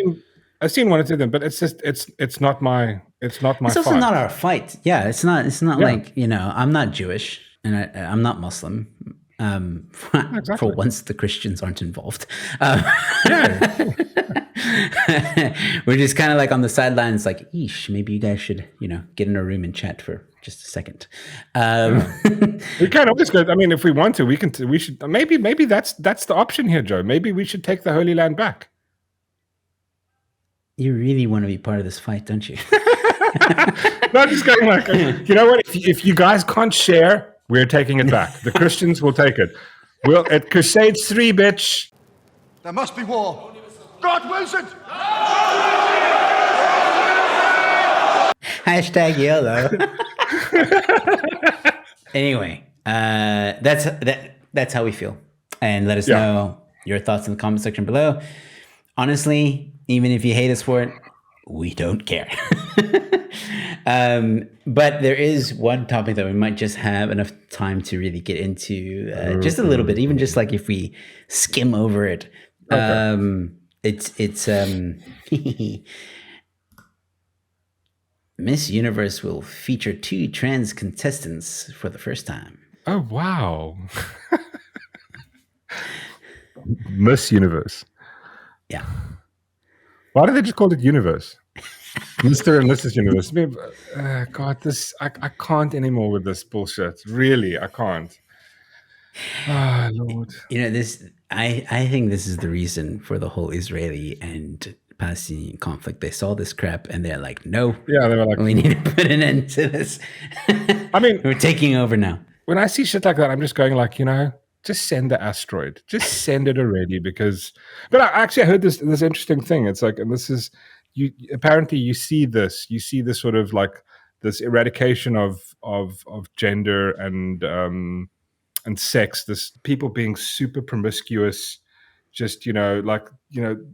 I've seen one or two of them, but it's just it's not my It's also fight. Not our fight. Yeah, it's not like I'm not Jewish and I'm not Muslim. For once, the Christians aren't involved. Yeah. We're just kind of like on the sidelines, like, eesh, maybe you guys should, get in a room and chat for just a second. We can always go. I mean, if we want to, we can. We should. Maybe that's the option here, Joe. Maybe we should take the Holy Land back. You really want to be part of this fight, don't you? No, I'm just going like, you know what? If you guys can't share, we're taking it back. The Christians will take it. We'll at Crusades 3, bitch. There must be war. God wills it. Hashtag YOLO. Anyway, that's how we feel. And let us know your thoughts in the comment section below. Honestly, even if you hate us for it, we don't care. But there is one topic that we might just have enough time to really get into just a little bit, even just like if we skim over it. Okay. It's Miss Universe will feature 2 trans contestants for the first time. Oh, wow. Miss Universe. Yeah. Why do they just call it Universe? Mr. and Mrs. Universe. God, I can't anymore with this bullshit. Really, I can't. Ah, Lord. I think this is the reason for the whole Israeli and Palestinian conflict. They saw this crap and they're like, no. Yeah, they were like, we need to put an end to this. I mean, we're taking over now. When I see shit like that, I'm just going like, just send the asteroid. Just send it already but I actually heard this interesting thing. It's like, and this is, apparently you see this sort of like this eradication of gender and sex, this people being super promiscuous, just,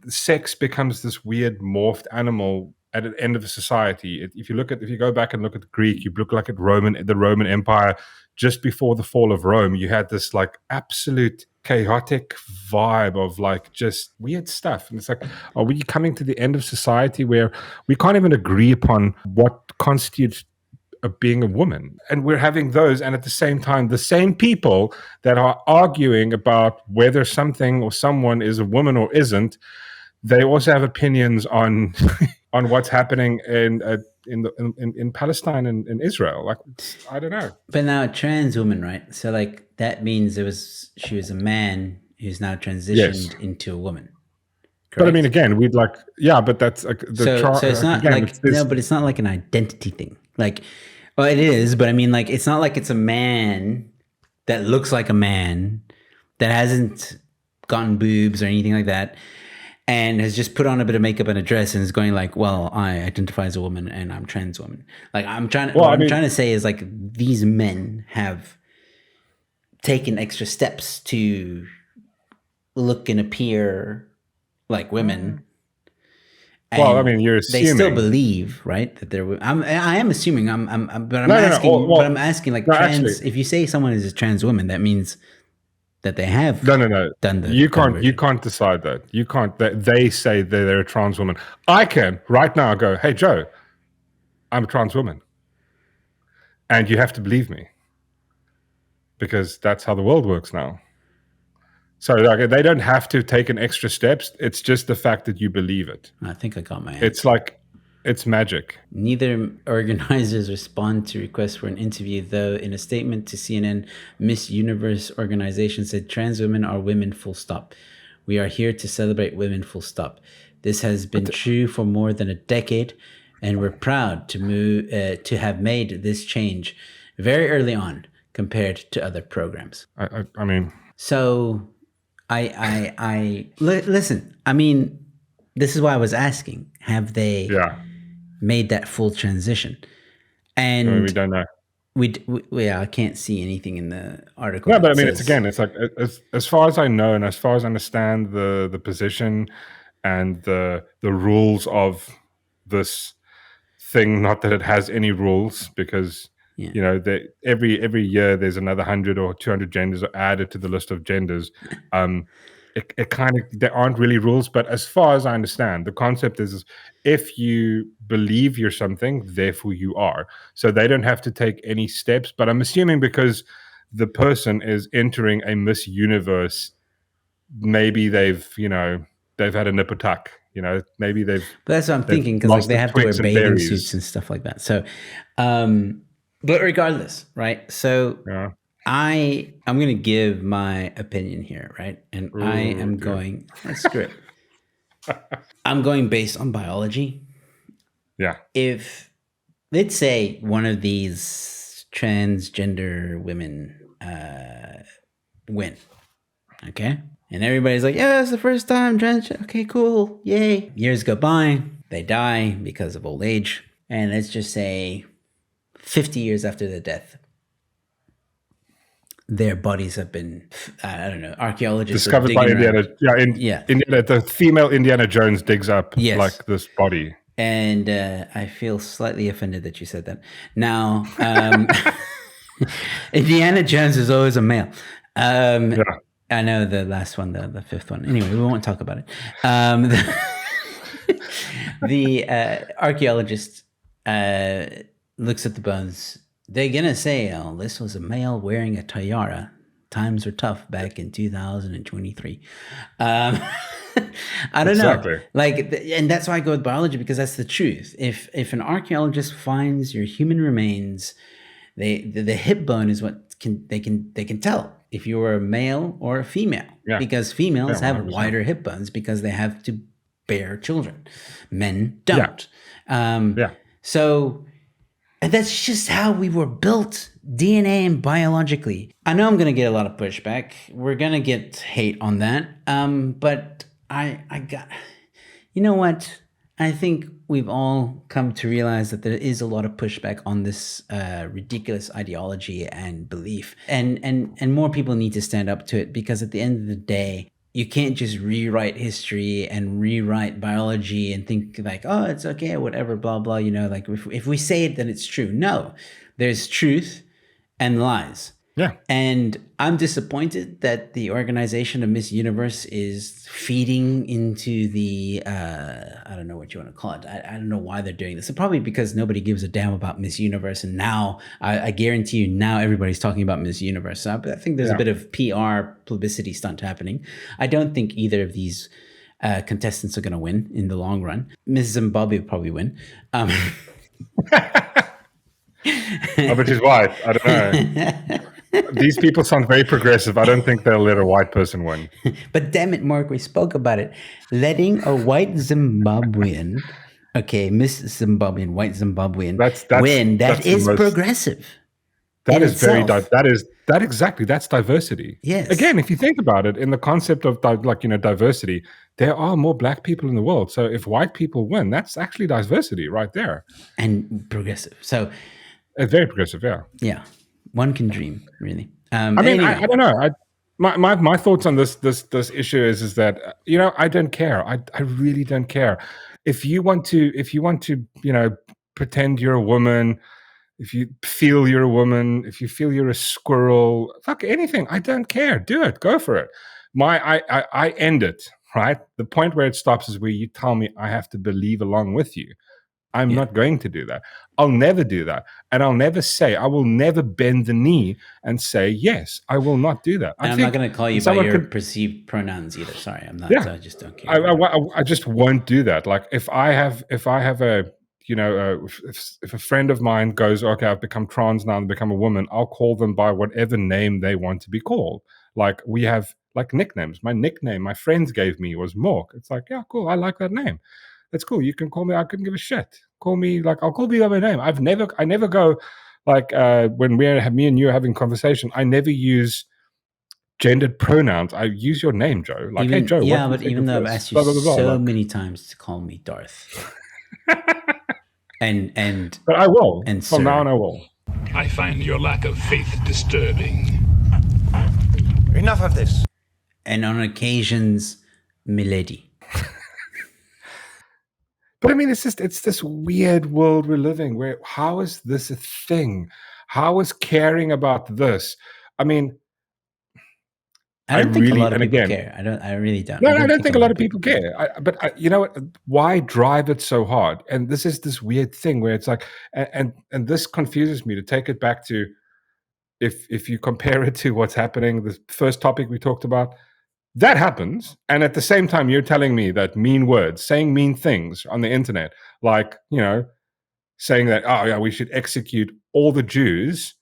sex becomes this weird morphed animal at the end of a society. If you go back and look at the Greek, you look like at the Roman Empire, just before the fall of Rome, you had this like absolute chaotic vibe of like just weird stuff. And it's like, are we coming to the end of society where we can't even agree upon what constitutes being a woman? And we're having those, and at the same time, the same people that are arguing about whether something or someone is a woman or isn't, they also have opinions on on what's happening in Palestine and in Israel. Like, I don't know. But now a trans woman, right? So like that means she was a man who's now transitioned into a woman. Correct? But I mean, again, we'd like, but that's like so it's not again, like no, but it's not like an identity thing. Like, well, it is, but I mean, like, it's not like it's a man that looks like a man that hasn't gotten boobs or anything like that, and has just put on a bit of makeup and a dress and is going like, well, I identify as a woman and I'm trans woman. Like, I'm trying to say is like these men have taken extra steps to look and appear like women. And well, I mean, you're assuming. They still believe, right, that they're. I am assuming. But I'm asking, like, trans. Actually, if you say someone is a trans woman, that means that they have. No. Done the. You can't decide that. You can't. They say they're a trans woman. I can right now go, hey Joe, I'm a trans woman, and you have to believe me, because that's how the world works now. So like, they don't have to take an extra steps. It's just the fact that you believe it. I think I got my answer. It's like, it's magic. Neither organizers respond to requests for an interview, though in a statement to CNN, Miss Universe organization said, trans women are women, full stop. We are here to celebrate women, full stop. This has been true for more than a decade, and we're proud to have made this change very early on compared to other programs. I mean... So... listen, I mean, this is why I was asking, have they made that full transition? And I mean, we don't know. I can't see anything in the article. No, but I mean, it's like, as far as I know, and as far as I understand the position and the rules of this thing, not that it has any rules, because every year there's another 100 or 200 genders are added to the list of genders. It kind of, there aren't really rules, but as far as I understand, the concept is if you believe you're something, therefore you are. So they don't have to take any steps. But I'm assuming because the person is entering a Miss Universe. Maybe they've had a nip and tuck. Maybe But that's what I'm thinking, because lost they the have to wear twigs and bathing berries. suits and stuff like that. So, but regardless, right? So Yeah. I'm going to give my opinion here, right? And I am going, screw it. I'm going based on biology. Yeah. If, let's say, one of these transgender women win, okay? And everybody's like, yeah, it's the first time transgender. Okay, cool. Yay. Years go by. They die because of old age. And let's just say 50 years after their death, their bodies have been, I don't know, archaeologists discovered by Indiana. Indiana, the female Indiana Jones digs up like this body. And I feel slightly offended that you said that. Now, Indiana Jones is always a male. I know the last one, the fifth one. Anyway, we won't talk about it. The archaeologist looks at the bones. They're going to say, oh, this was a male wearing a tiara. Times were tough back in 2023. I don't know. And that's why I go with biology, because that's the truth. If an archaeologist finds your human remains, the hip bone is what they can tell if you were a male or a female, because females have wider hip bones because they have to bear children. Men don't. So that's just how we were built, DNA and biologically. I know I'm going to get a lot of pushback. We're going to get hate on that. But I got, you know what? I think we've all come to realize that there is a lot of pushback on this ridiculous ideology and belief. And more people need to stand up to it, because at the end of the day, you can't just rewrite history and rewrite biology and think like, oh, it's okay, whatever, blah, blah. Like if we say it, then it's true. No, there's truth and lies. Yeah. And I'm disappointed that the organization of Miss Universe is feeding into the, I don't know what you want to call it. I don't know why they're doing this. Probably because nobody gives a damn about Miss Universe. And now, I guarantee you, now everybody's talking about Miss Universe. So I think there's a bit of PR publicity stunt happening. I don't think either of these contestants are going to win in the long run. Miss Zimbabwe will probably win. But she's white. I don't know. These people sound very progressive. I don't think they'll let a white person win. But damn it, Mork, we spoke about it. Letting a white Zimbabwean, Miss Zimbabwean, white Zimbabwean win, that is progressive. That is exactly, that's diversity. Yes. Again, if you think about it, in the concept of diversity, there are more black people in the world. So if white people win, that's actually diversity right there. And progressive. So very progressive, yeah. Yeah. One can dream, really. I mean, anyway. I don't know. My thoughts on this issue is that I don't care. I really don't care. If you want to pretend you're a woman, if you feel you're a woman, if you feel you're a squirrel, fuck anything. I don't care. Do it. Go for it. I end it, right? The point where it stops is where you tell me I have to believe along with you. I'm not going to do that. I'll never do that. And I will never bend the knee and say, yes, I will not do that. And I'm not going to call you by your perceived pronouns either. Sorry, I'm not. I just don't care. I just won't do that. Like if I have a, if a friend of mine goes, okay, I've become trans now and become a woman, I'll call them by whatever name they want to be called. Like we have like nicknames. My nickname my friends gave me was Mork. It's like, yeah, cool. I like that name. That's cool. You can call me. I couldn't give a shit. Call me like I'll call you by my name. I never go like when me and you are having conversation. I never use gendered pronouns. I use your name, Joe. Like, hey, Joe. Yeah, but even though I've asked you so many times to call me Darth, but I will. And from now on, I will. I find your lack of faith disturbing. Enough of this. And on occasions, milady. But I mean, it's this weird world we're living where how is this a thing? How is caring about this? I mean, I don't think a lot of people care. I really don't. No, I don't think a lot of people care. But you know what? Why drive it so hard? And this is this weird thing where it's like, and this confuses me to take it back to if you compare it to what's happening, the first topic we talked about, that happens. And at the same time, you're telling me that mean words, saying mean things on the internet, like, saying that, oh yeah, we should execute all the Jews.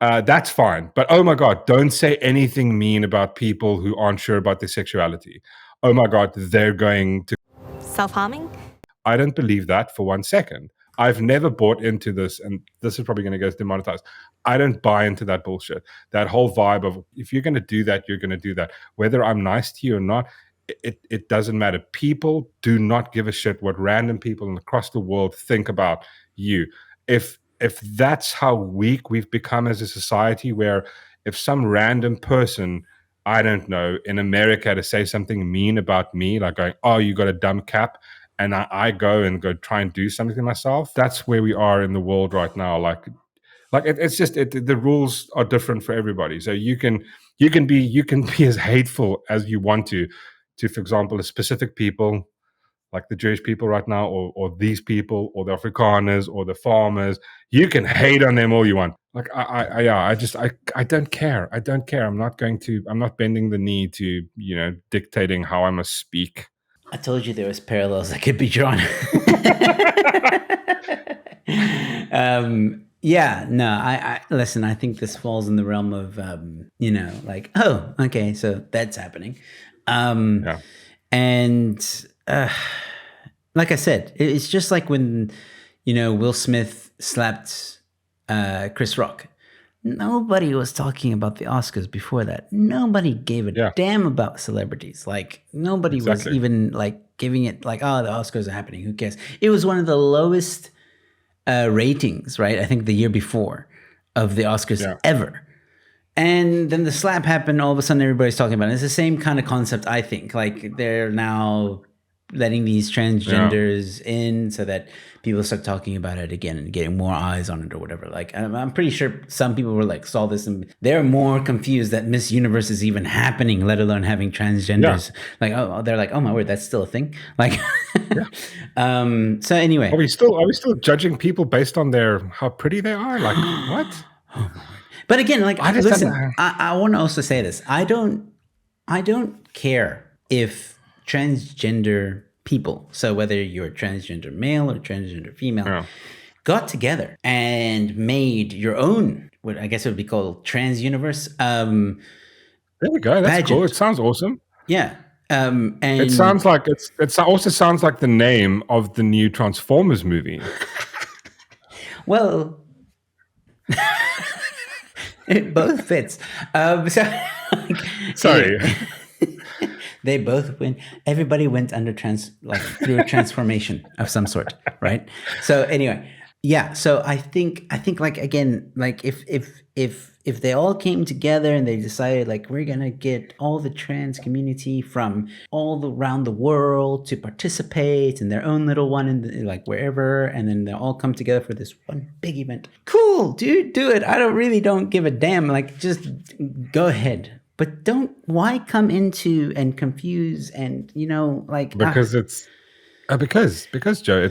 That's fine. But oh my God, don't say anything mean about people who aren't sure about their sexuality. Oh my God, they're going to Self-harming? I don't believe that for 1 second. I've never bought into this, and this is probably going to get demonetized. I don't buy into that bullshit. That whole vibe of, if you're going to do that, you're going to do that. Whether I'm nice to you or not, it doesn't matter. People do not give a shit what random people across the world think about you. If that's how weak we've become as a society, where if some random person, I don't know, in America to say something mean about me, like going, oh, you got a dumb cap, and I go try and do something myself. That's where we are in the world right now. It's just the rules are different for everybody. So you can be as hateful as you want to, for example, a specific people, like the Jewish people right now, or these people, or the Afrikaners, or the farmers. You can hate on them all you want. Like I don't care. I don't care. I'm not bending the knee to dictating how I must speak. I told you there was parallels that could be drawn. I listen, I think this falls in the realm of, like, oh, okay, so that's happening. And like I said, it's just like when, Will Smith slapped Chris Rock. Nobody was talking about the Oscars before that. Nobody gave a damn about celebrities. Like, nobody was even like giving it like, oh, the Oscars are happening. Who cares? It was one of the lowest ratings, right? I think the year before of the Oscars ever. And then the slap happened. All of a sudden, everybody's talking about it. It's the same kind of concept, I think. Like, they're now letting these transgenders in so that people start talking about it again and getting more eyes on it or whatever. Like, I'm pretty sure some people were like, saw this and they're more confused that Miss Universe is even happening, let alone having transgenders. Like, oh, they're like, oh my word, that's still a thing. Like, so anyway, are we still judging people based on how pretty they are? Like, what? But again, like, listen, I want to also say this. I don't care if transgender people, so whether you're transgender male or transgender female, got together and made your own, what I guess it would be called trans universe. There we go. That's pageant. Cool. It sounds awesome. Yeah. And it sounds like it also sounds like the name of the new Transformers movie. Well, it both fits. Sorry. They both went. Everybody went under through a transformation of some sort, right? So anyway, yeah. So I think like, again, like if they all came together and they decided like, we're gonna get all the trans community from all around the world to participate in their own little one in like wherever, and then they all come together for this one big event. Cool, dude, do it. I don't give a damn. Like, just go ahead. But why come into and confuse and, like... Because because Joe,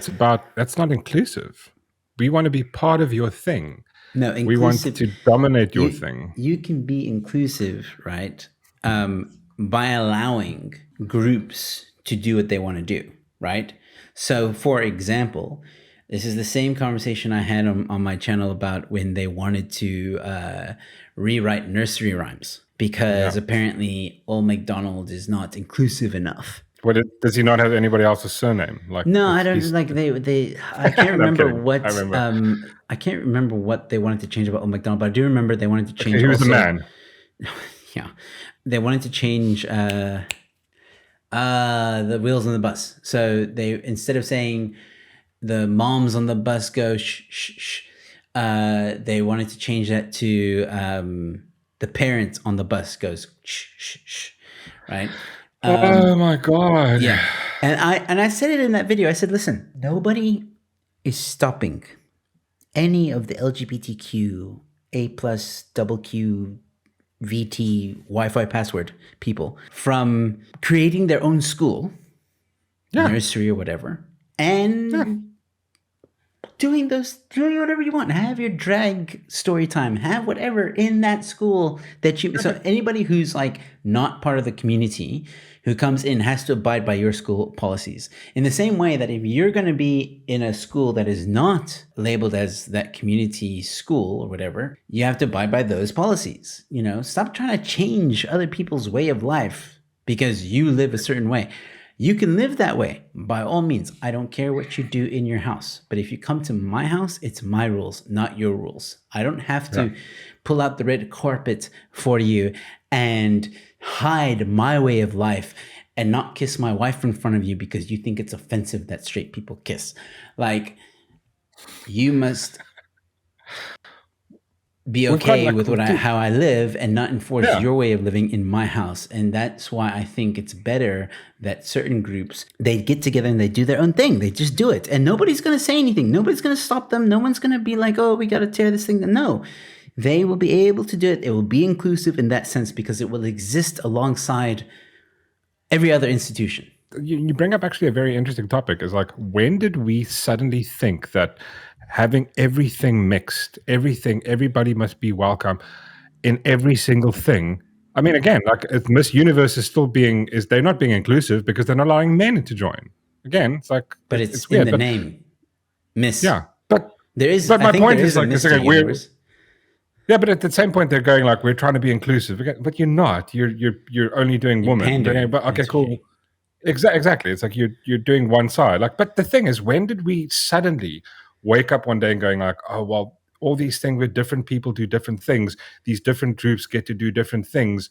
that's not inclusive. We want to be part of your thing. No, inclusive. We want to dominate your thing. You can be inclusive, right? By allowing groups to do what they want to do, right? So, for example, this is the same conversation I had on my channel about when they wanted to rewrite nursery rhymes. Because apparently Old MacDonald is not inclusive enough. Does he not have anybody else's surname? Like, no, I don't. Like they. I can't remember what. I can't remember what they wanted to change about Old MacDonald, but I do remember they wanted to change. He was the man. Yeah, they wanted to change the wheels on the bus. So they, instead of saying the moms on the bus go shh shh shh, they wanted to change that to the parents on the bus goes shh shh shh, right? Oh my God! Yeah, and I said it in that video. I said, listen, nobody is stopping any of the LGBTQ A+ double Q VT Wi-Fi password people from creating their own school, nursery or whatever, and doing whatever you want. Have your drag story time. Have whatever in that school that you. So anybody who's like not part of the community who comes in has to abide by your school policies. In the same way that if you're going to be in a school that is not labeled as that community school or whatever, you have to abide by those policies. You know, stop trying to change other people's way of life because you live a certain way. You can live that way by all means. I don't care what you do in your house. But if you come to my house, it's my rules, not your rules. I don't have to pull out the red carpet for you and hide my way of life and not kiss my wife in front of you because you think it's offensive that straight people kiss. Like, you must be okay with how I live and not enforce your way of living in my house. And that's why I think it's better that certain groups, they get together and they do their own thing. They just do it. And nobody's going to say anything. Nobody's going to stop them. No one's going to be like, oh, we got to tear this thing down. No, they will be able to do it. It will be inclusive in that sense because it will exist alongside every other institution. You bring up actually a very interesting topic is like, when did we suddenly think that having everything mixed, everybody must be welcome in every single thing? I mean, again, like Miss Universe is they're not being inclusive because they're not allowing men to join. Again, it's like, but it's weird, in the name, Miss. Yeah, but there is. But my point is like, it's like weird. Yeah, but at the same point, they're going like, we're trying to be inclusive, but you're not. You're only doing women. But okay, cool. Exactly. It's like you're doing one side. Like, but the thing is, when did we suddenly wake up one day and going like, oh well, all these things where different people do different things, these different groups get to do different things.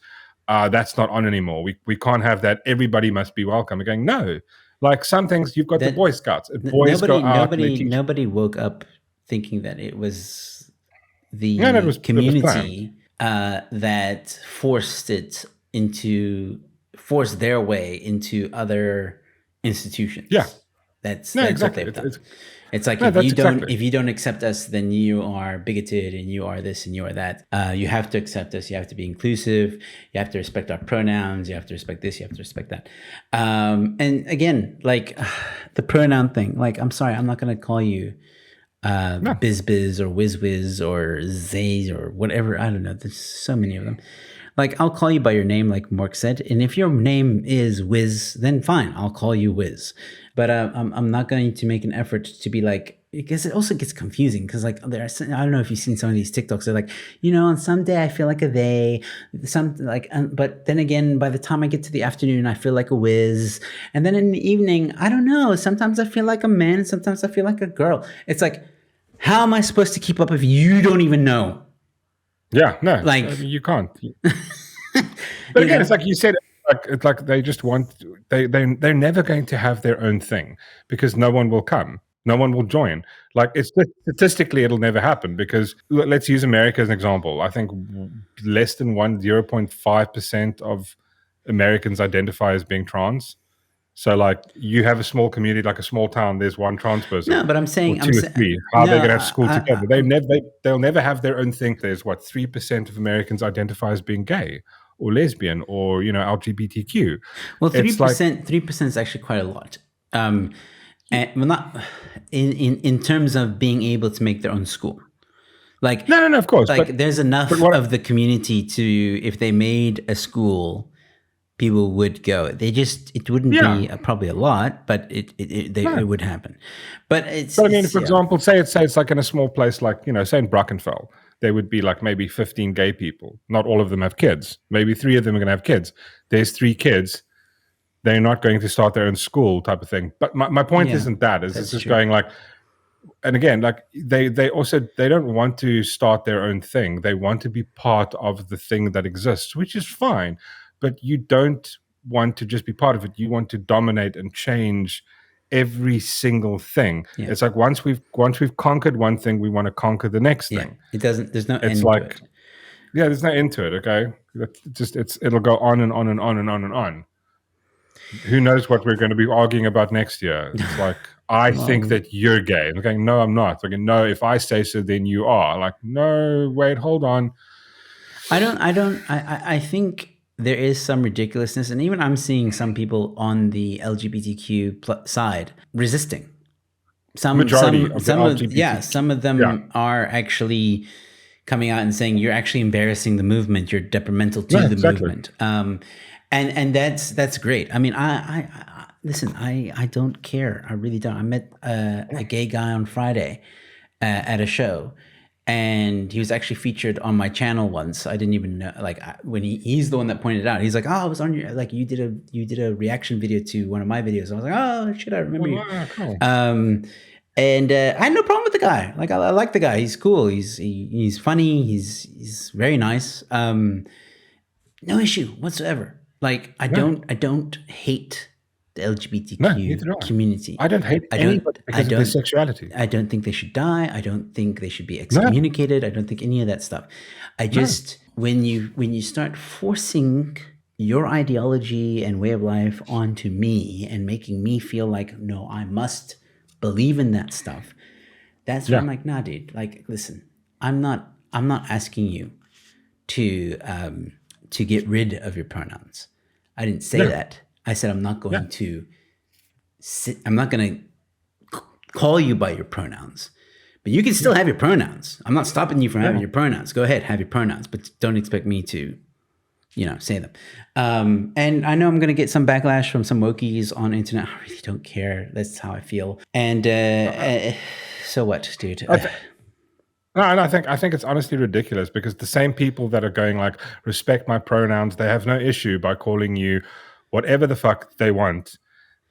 That's not on anymore. We can't have that. Everybody must be welcome. We're going, no. Like some things, you've got the Boy Scouts. Boys go out. Nobody woke up thinking that it was the community that forced their way into other institutions. Yeah, that's exactly. What they've done. It's like if you don't accept us, then you are bigoted and you are this and you are that. You have to accept us. You have to be inclusive. You have to respect our pronouns. You have to respect this. You have to respect that. And again, like the pronoun thing. Like, I'm sorry, I'm not going to call you biz or whiz or zays or whatever. I don't know. There's so many of them. Like, I'll call you by your name, like Mork said. And if your name is Wiz, then fine, I'll call you Wiz. But I'm not going to make an effort to be like, because it also gets confusing. Because like, I don't know if you've seen some of these TikToks. They're like, on some day I feel like a they, but then again, by the time I get to the afternoon, I feel like a Wiz. And then in the evening, I don't know. Sometimes I feel like a man. Sometimes I feel like a girl. It's like, how am I supposed to keep up if you don't even know? Yeah, no, like I mean, you can't. But again, it's like you said. It's like they just want. They're never going to have their own thing because no one will come, no one will join. Like, it's just, statistically, it'll never happen because let's use America as an example. I think less than 0.5% of Americans identify as being trans. So, like, you have a small community, like a small town. There's one trans person. No, but I'm saying, or two or three. How are they going to have school together? They'll never have their own thing. There's 3% of Americans identify as being gay or lesbian or LGBTQ. Well, 3% is actually quite a lot. And well, not in terms of being able to make their own school. Like, no, of course. Like, there's enough of the community to, if they made a school, people would go. It wouldn't be probably a lot, but it would happen. But I mean, for example, say it's like in a small place, like say in Brackenfell, there would be like maybe 15 gay people. Not all of them have kids. Maybe 3 of them are going to have kids. There's 3 kids. They're not going to start their own school, type of thing. But my point isn't that. It's just true. Going like, and again, like they don't want to start their own thing. They want to be part of the thing that exists, which is fine. But you don't want to just be part of it. You want to dominate and change every single thing. Yeah. It's like once we've conquered one thing, we want to conquer the next thing. It doesn't. There's no end to it. Yeah, there's no end to it. Okay, it'll go on and on and on and on and on. Who knows what we're going to be arguing about next year? It's like, I think that you're gay. I'm going, no, I'm not. Okay, no, if I say so, then you are. Like, no, wait, hold on. I think there is some ridiculousness, and even I'm seeing some people on the LGBTQ side resisting. Majority of the some of LGBT. some of them are actually coming out and saying you're actually embarrassing the movement, you're detrimental to the movement, and that's great. I mean, I listen, I don't care, I really don't. I met a gay guy on Friday at a show, and he was actually featured on my channel once. I didn't even know, like, when he's the one that pointed it out. He's like, "Oh, I was on your, like, you did a reaction video to one of my videos." I was like, "Oh shit, I remember you." Cool. And I had no problem with the guy. Like, I like the guy. He's cool. He's funny. He's very nice. No issue whatsoever. Like, I don't hate the LGBTQ community. I don't hate anybody because of their sexuality. I don't think they should die. I don't think they should be excommunicated. I don't think any of that stuff. I just, when you start forcing your ideology and way of life onto me and making me feel like, no, I must believe in that stuff, that's where I'm like, nah, dude, like, listen, I'm not asking you to get rid of your pronouns. I didn't say that. I said I'm not going to call you by your pronouns, but you can still have your pronouns. I'm not stopping you from having your pronouns. Go ahead, have your pronouns, but don't expect me to, say them. And I know I'm going to get some backlash from some wokies on internet. I really don't care. That's how I feel. And so what, dude? No, and I think it's honestly ridiculous, because the same people that are going like, respect my pronouns, they have no issue by calling you whatever the fuck they want.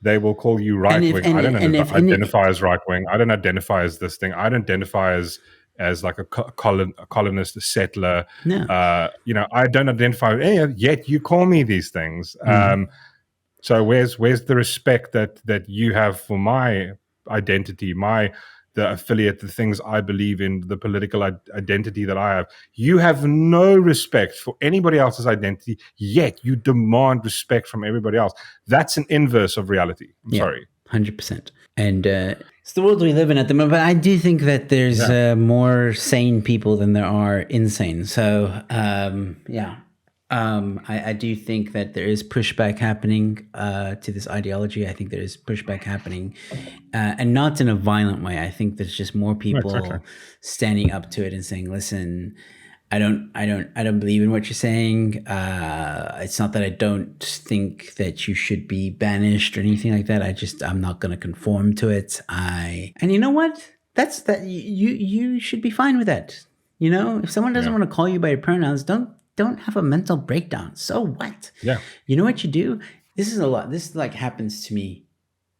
They will call you right wing. I don't identify as right wing. I don't identify as this thing. I don't identify as like a colonist, a settler. No. I don't identify, yet you call me these things. So where's the respect that you have for my identity, the affiliate, the things I believe in, the political identity that I have? You have no respect for anybody else's identity, yet you demand respect from everybody else. That's an inverse of reality. I'm sorry. 100%. And it's the world we live in at the moment. But I do think that there's more sane people than there are insane. So, I do think that there is pushback happening to this ideology. I think there is pushback happening, and not in a violent way. I think there's just more people standing up to it and saying, "Listen, I don't believe in what you're saying. It's not that I don't think that you should be banished or anything like that. I'm not going to conform to it. And you know what? That's that. You should be fine with that. If someone doesn't want to call you by your pronouns, don't have a mental breakdown. So what? Yeah. You know what you do? This is a lot. This like happens to me,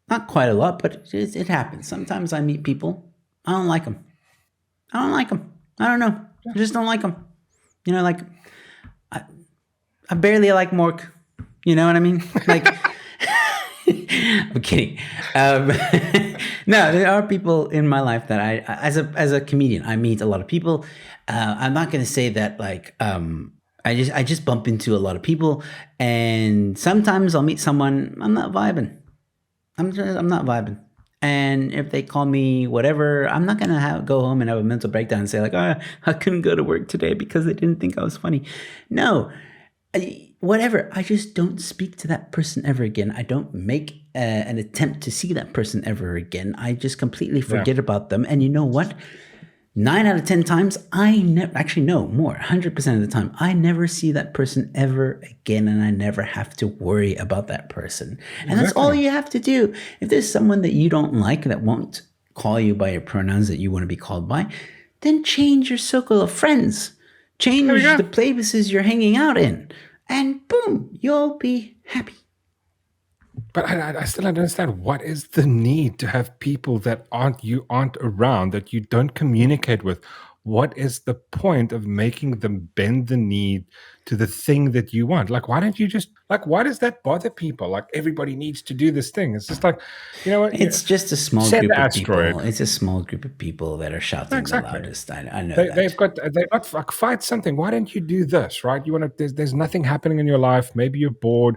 not quite a lot, but it happens. Sometimes I meet people. I don't like them. I don't know. I just don't like them. Like I barely like Mork. You know what I mean? Like, I'm kidding. No, there are people in my life that I as a comedian, I meet a lot of people. I'm not going to say that like I just bump into a lot of people, and sometimes I'll meet someone I'm not vibing. I'm not vibing. And if they call me whatever, I'm not gonna go home and have a mental breakdown and say like, I couldn't go to work today because they didn't think I was funny. No, whatever. I just don't speak to that person ever again. I don't make an attempt to see that person ever again. I just completely forget about them. And you know what? 9 out of 10 times, I never, actually no, more, 100% of the time, I never see that person ever again, and I never have to worry about that person. And that's all you have to do. If there's someone that you don't like that won't call you by your pronouns that you want to be called by, then change your circle of friends. Change the places you're hanging out in, and boom, you'll be happy. But I still don't understand, what is the need to have people that aren't around, that you don't communicate with? What is the point of making them bend the knee to the thing that you want? Like, why don't you just, like, why does that bother people? Like, everybody needs to do this thing. It's just like, you know what? It's just a small group of people. It's a small group of people that are shouting the loudest. I know that. They've got like, fight something. Why don't you do this, right? You want to, there's nothing happening in your life. Maybe you're bored.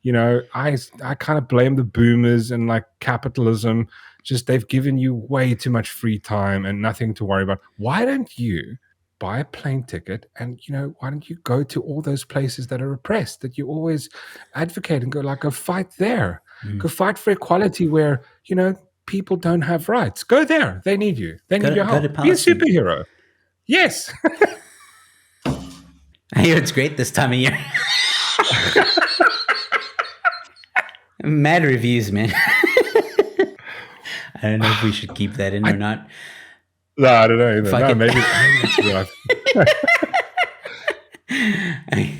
I kind of blame the boomers and like capitalism. Just they've given you way too much free time and nothing to worry about. Why don't you buy a plane ticket and, why don't you go to all those places that are oppressed, that you always advocate, and go fight there. Go fight for equality where, people don't have rights. Go there. They need you. They need your go to help. Be a Palestine. superhero. Yes. I hear it's great this time of year. Mad reviews, man. I don't know if we should keep that in or not. No, I don't know either. Fuck No, it. maybe that's right.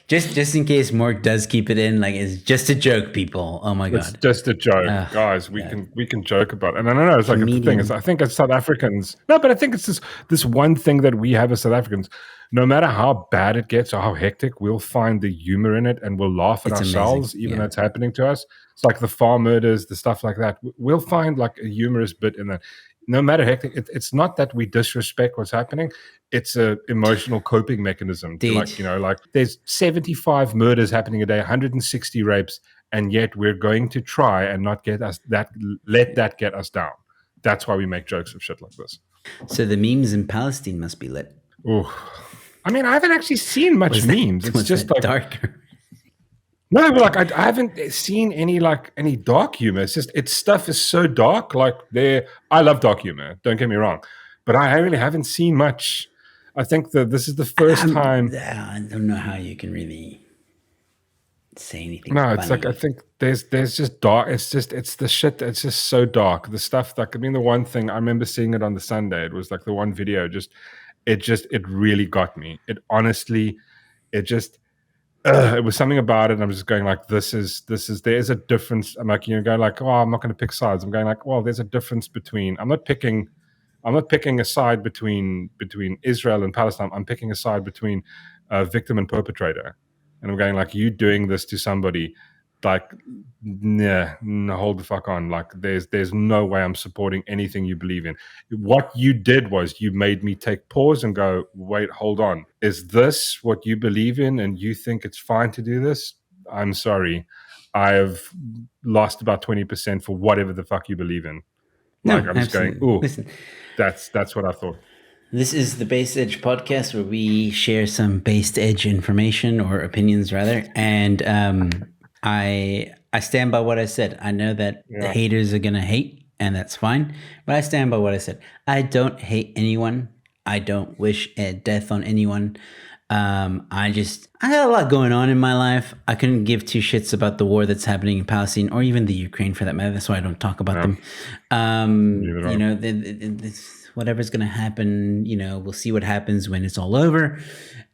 Just in case Mork does keep it in, like it's just a joke, people. Oh my It's god. just a joke, Ugh, guys. We God. can joke about it. And I don't know. It's like the thing Comedian. is, I think as South Africans, no, but I think it's this one thing that we have as South Africans. No matter how bad it gets or how hectic, we'll find the humor in it and we'll laugh at It's ourselves, amazing, even yeah. though it's happening to us. It's like the farm murders, the stuff like that. We'll find like a humorous bit in that. No matter hectic, it's not that we disrespect what's happening. It's a emotional coping mechanism. To Dude. like, you know, like there's 75 murders happening a day, 160 rapes, and yet we're going to try and not let that get us down. That's why we make jokes of shit like this. So the memes in Palestine must be lit. Oh, I mean, I haven't actually seen much memes. It's Was just that like darker. no, but like I haven't seen any dark humor. It's just stuff is so dark. Like I love dark humor. Don't get me wrong, but I really haven't seen much. I think that this is the first time. I don't know how you can really say anything. No, it's funny. like I think there's just dark. It's the shit. It's just so dark. The stuff that I mean, the one thing I remember seeing it on the Sunday. It was like the one video. It really got me. It honestly, it was something about it. And I'm just going like, there's a difference. I'm like, going like, oh, I'm not going to pick sides. I'm going like, well, there's a difference between. I'm not picking a side between Israel and Palestine. I'm picking a side between victim and perpetrator. And I'm going like, you doing this to somebody, like, nah, no, hold the fuck on. Like, there's no way I'm supporting anything you believe in. What you did was you made me take pause and go, wait, hold on. Is this what you believe in and you think it's fine to do this? I'm sorry. I've lost about 20% for whatever the fuck you believe in. Like, I'm just going, ooh, listen, that's what I thought. this is the Based Edge podcast where we share some based edge information or opinions rather. And I stand by what I said. I know that the haters are going to hate and that's fine, but I stand by what I said. I don't hate anyone. I don't wish death on anyone. I got a lot going on in my life. I couldn't give two shits about the war that's happening in Palestine or even the Ukraine for that matter. That's why I don't talk about them. You know, whatever's going to happen, you know, we'll see what happens when it's all over.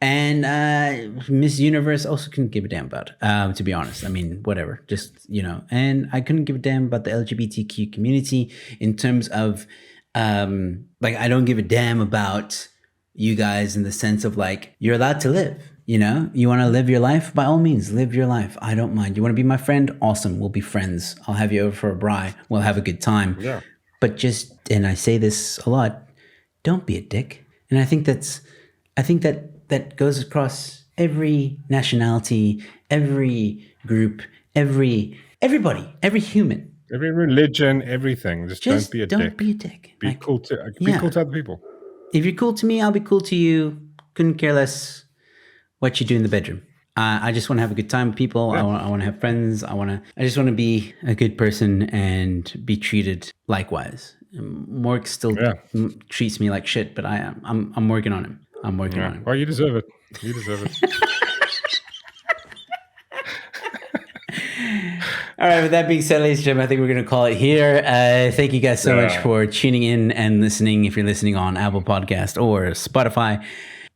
And Miss Universe also couldn't give a damn about, to be honest. I mean, whatever, just, you know, and I couldn't give a damn about the LGBTQ community in terms of, like, I don't give a damn about you guys in the sense of like, you're allowed to live, you know, you want to live your life, by all means, live your life. I don't mind. You want to be my friend? Awesome. We'll be friends. I'll have you over for a braai. We'll have a good time. Yeah. But just, and I say this a lot, don't be a dick. And I think that goes across every nationality, every group, everybody, every human. Every religion, everything. Just don't be a dick. Don't be a dick. Be cool to other people. If you're cool to me, I'll be cool to you. Couldn't care less what you do in the bedroom. I just want to have a good time with people. Yeah. I want to have friends. I just want to be a good person and be treated likewise. Mork still treats me like shit, but I'm working on him. I'm working on him. Well, you deserve it. You deserve it. All right, with that being said, ladies and gentlemen, I think we're going to call it here. Thank you guys so much for tuning in and listening. If you're listening on Apple Podcast or Spotify,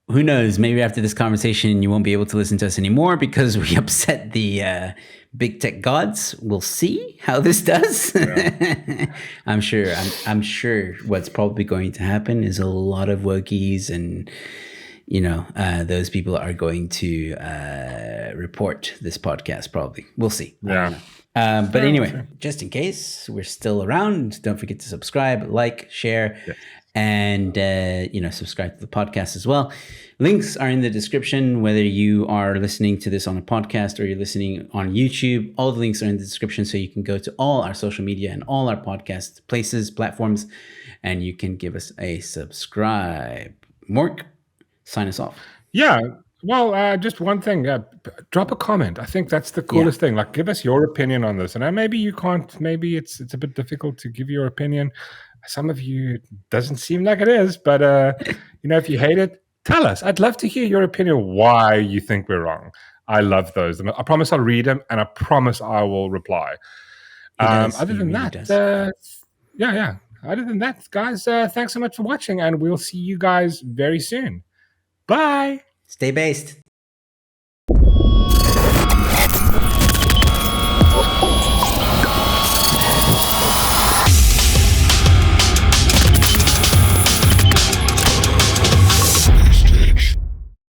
who knows, maybe after this conversation, you won't be able to listen to us anymore because we upset the big tech gods. We'll see how this does. Yeah. I'm sure what's probably going to happen is a lot of wokies and, you know, those people are going to report this podcast probably. We'll see. Yeah. But anyway, just in case we're still around, don't forget to subscribe, like, share, and, you know, subscribe to the podcast as well. Links are in the description, whether you are listening to this on a podcast or you're listening on YouTube. All the links are in the description, so you can go to all our social media and all our podcast places, platforms, and you can give us a subscribe. Mork, sign us off. Yeah. Well, just one thing. Drop a comment. I think that's the coolest thing. Like, give us your opinion on this. And maybe you can't. Maybe it's a bit difficult to give your opinion. Some of you doesn't seem like it is, but if you hate it, tell us. I'd love to hear your opinion. Why you think we're wrong? I love those. I promise I'll read them, and I promise I will reply. Other than that, yeah. Other than that, guys, thanks so much for watching, and we'll see you guys very soon. Bye. Stay based.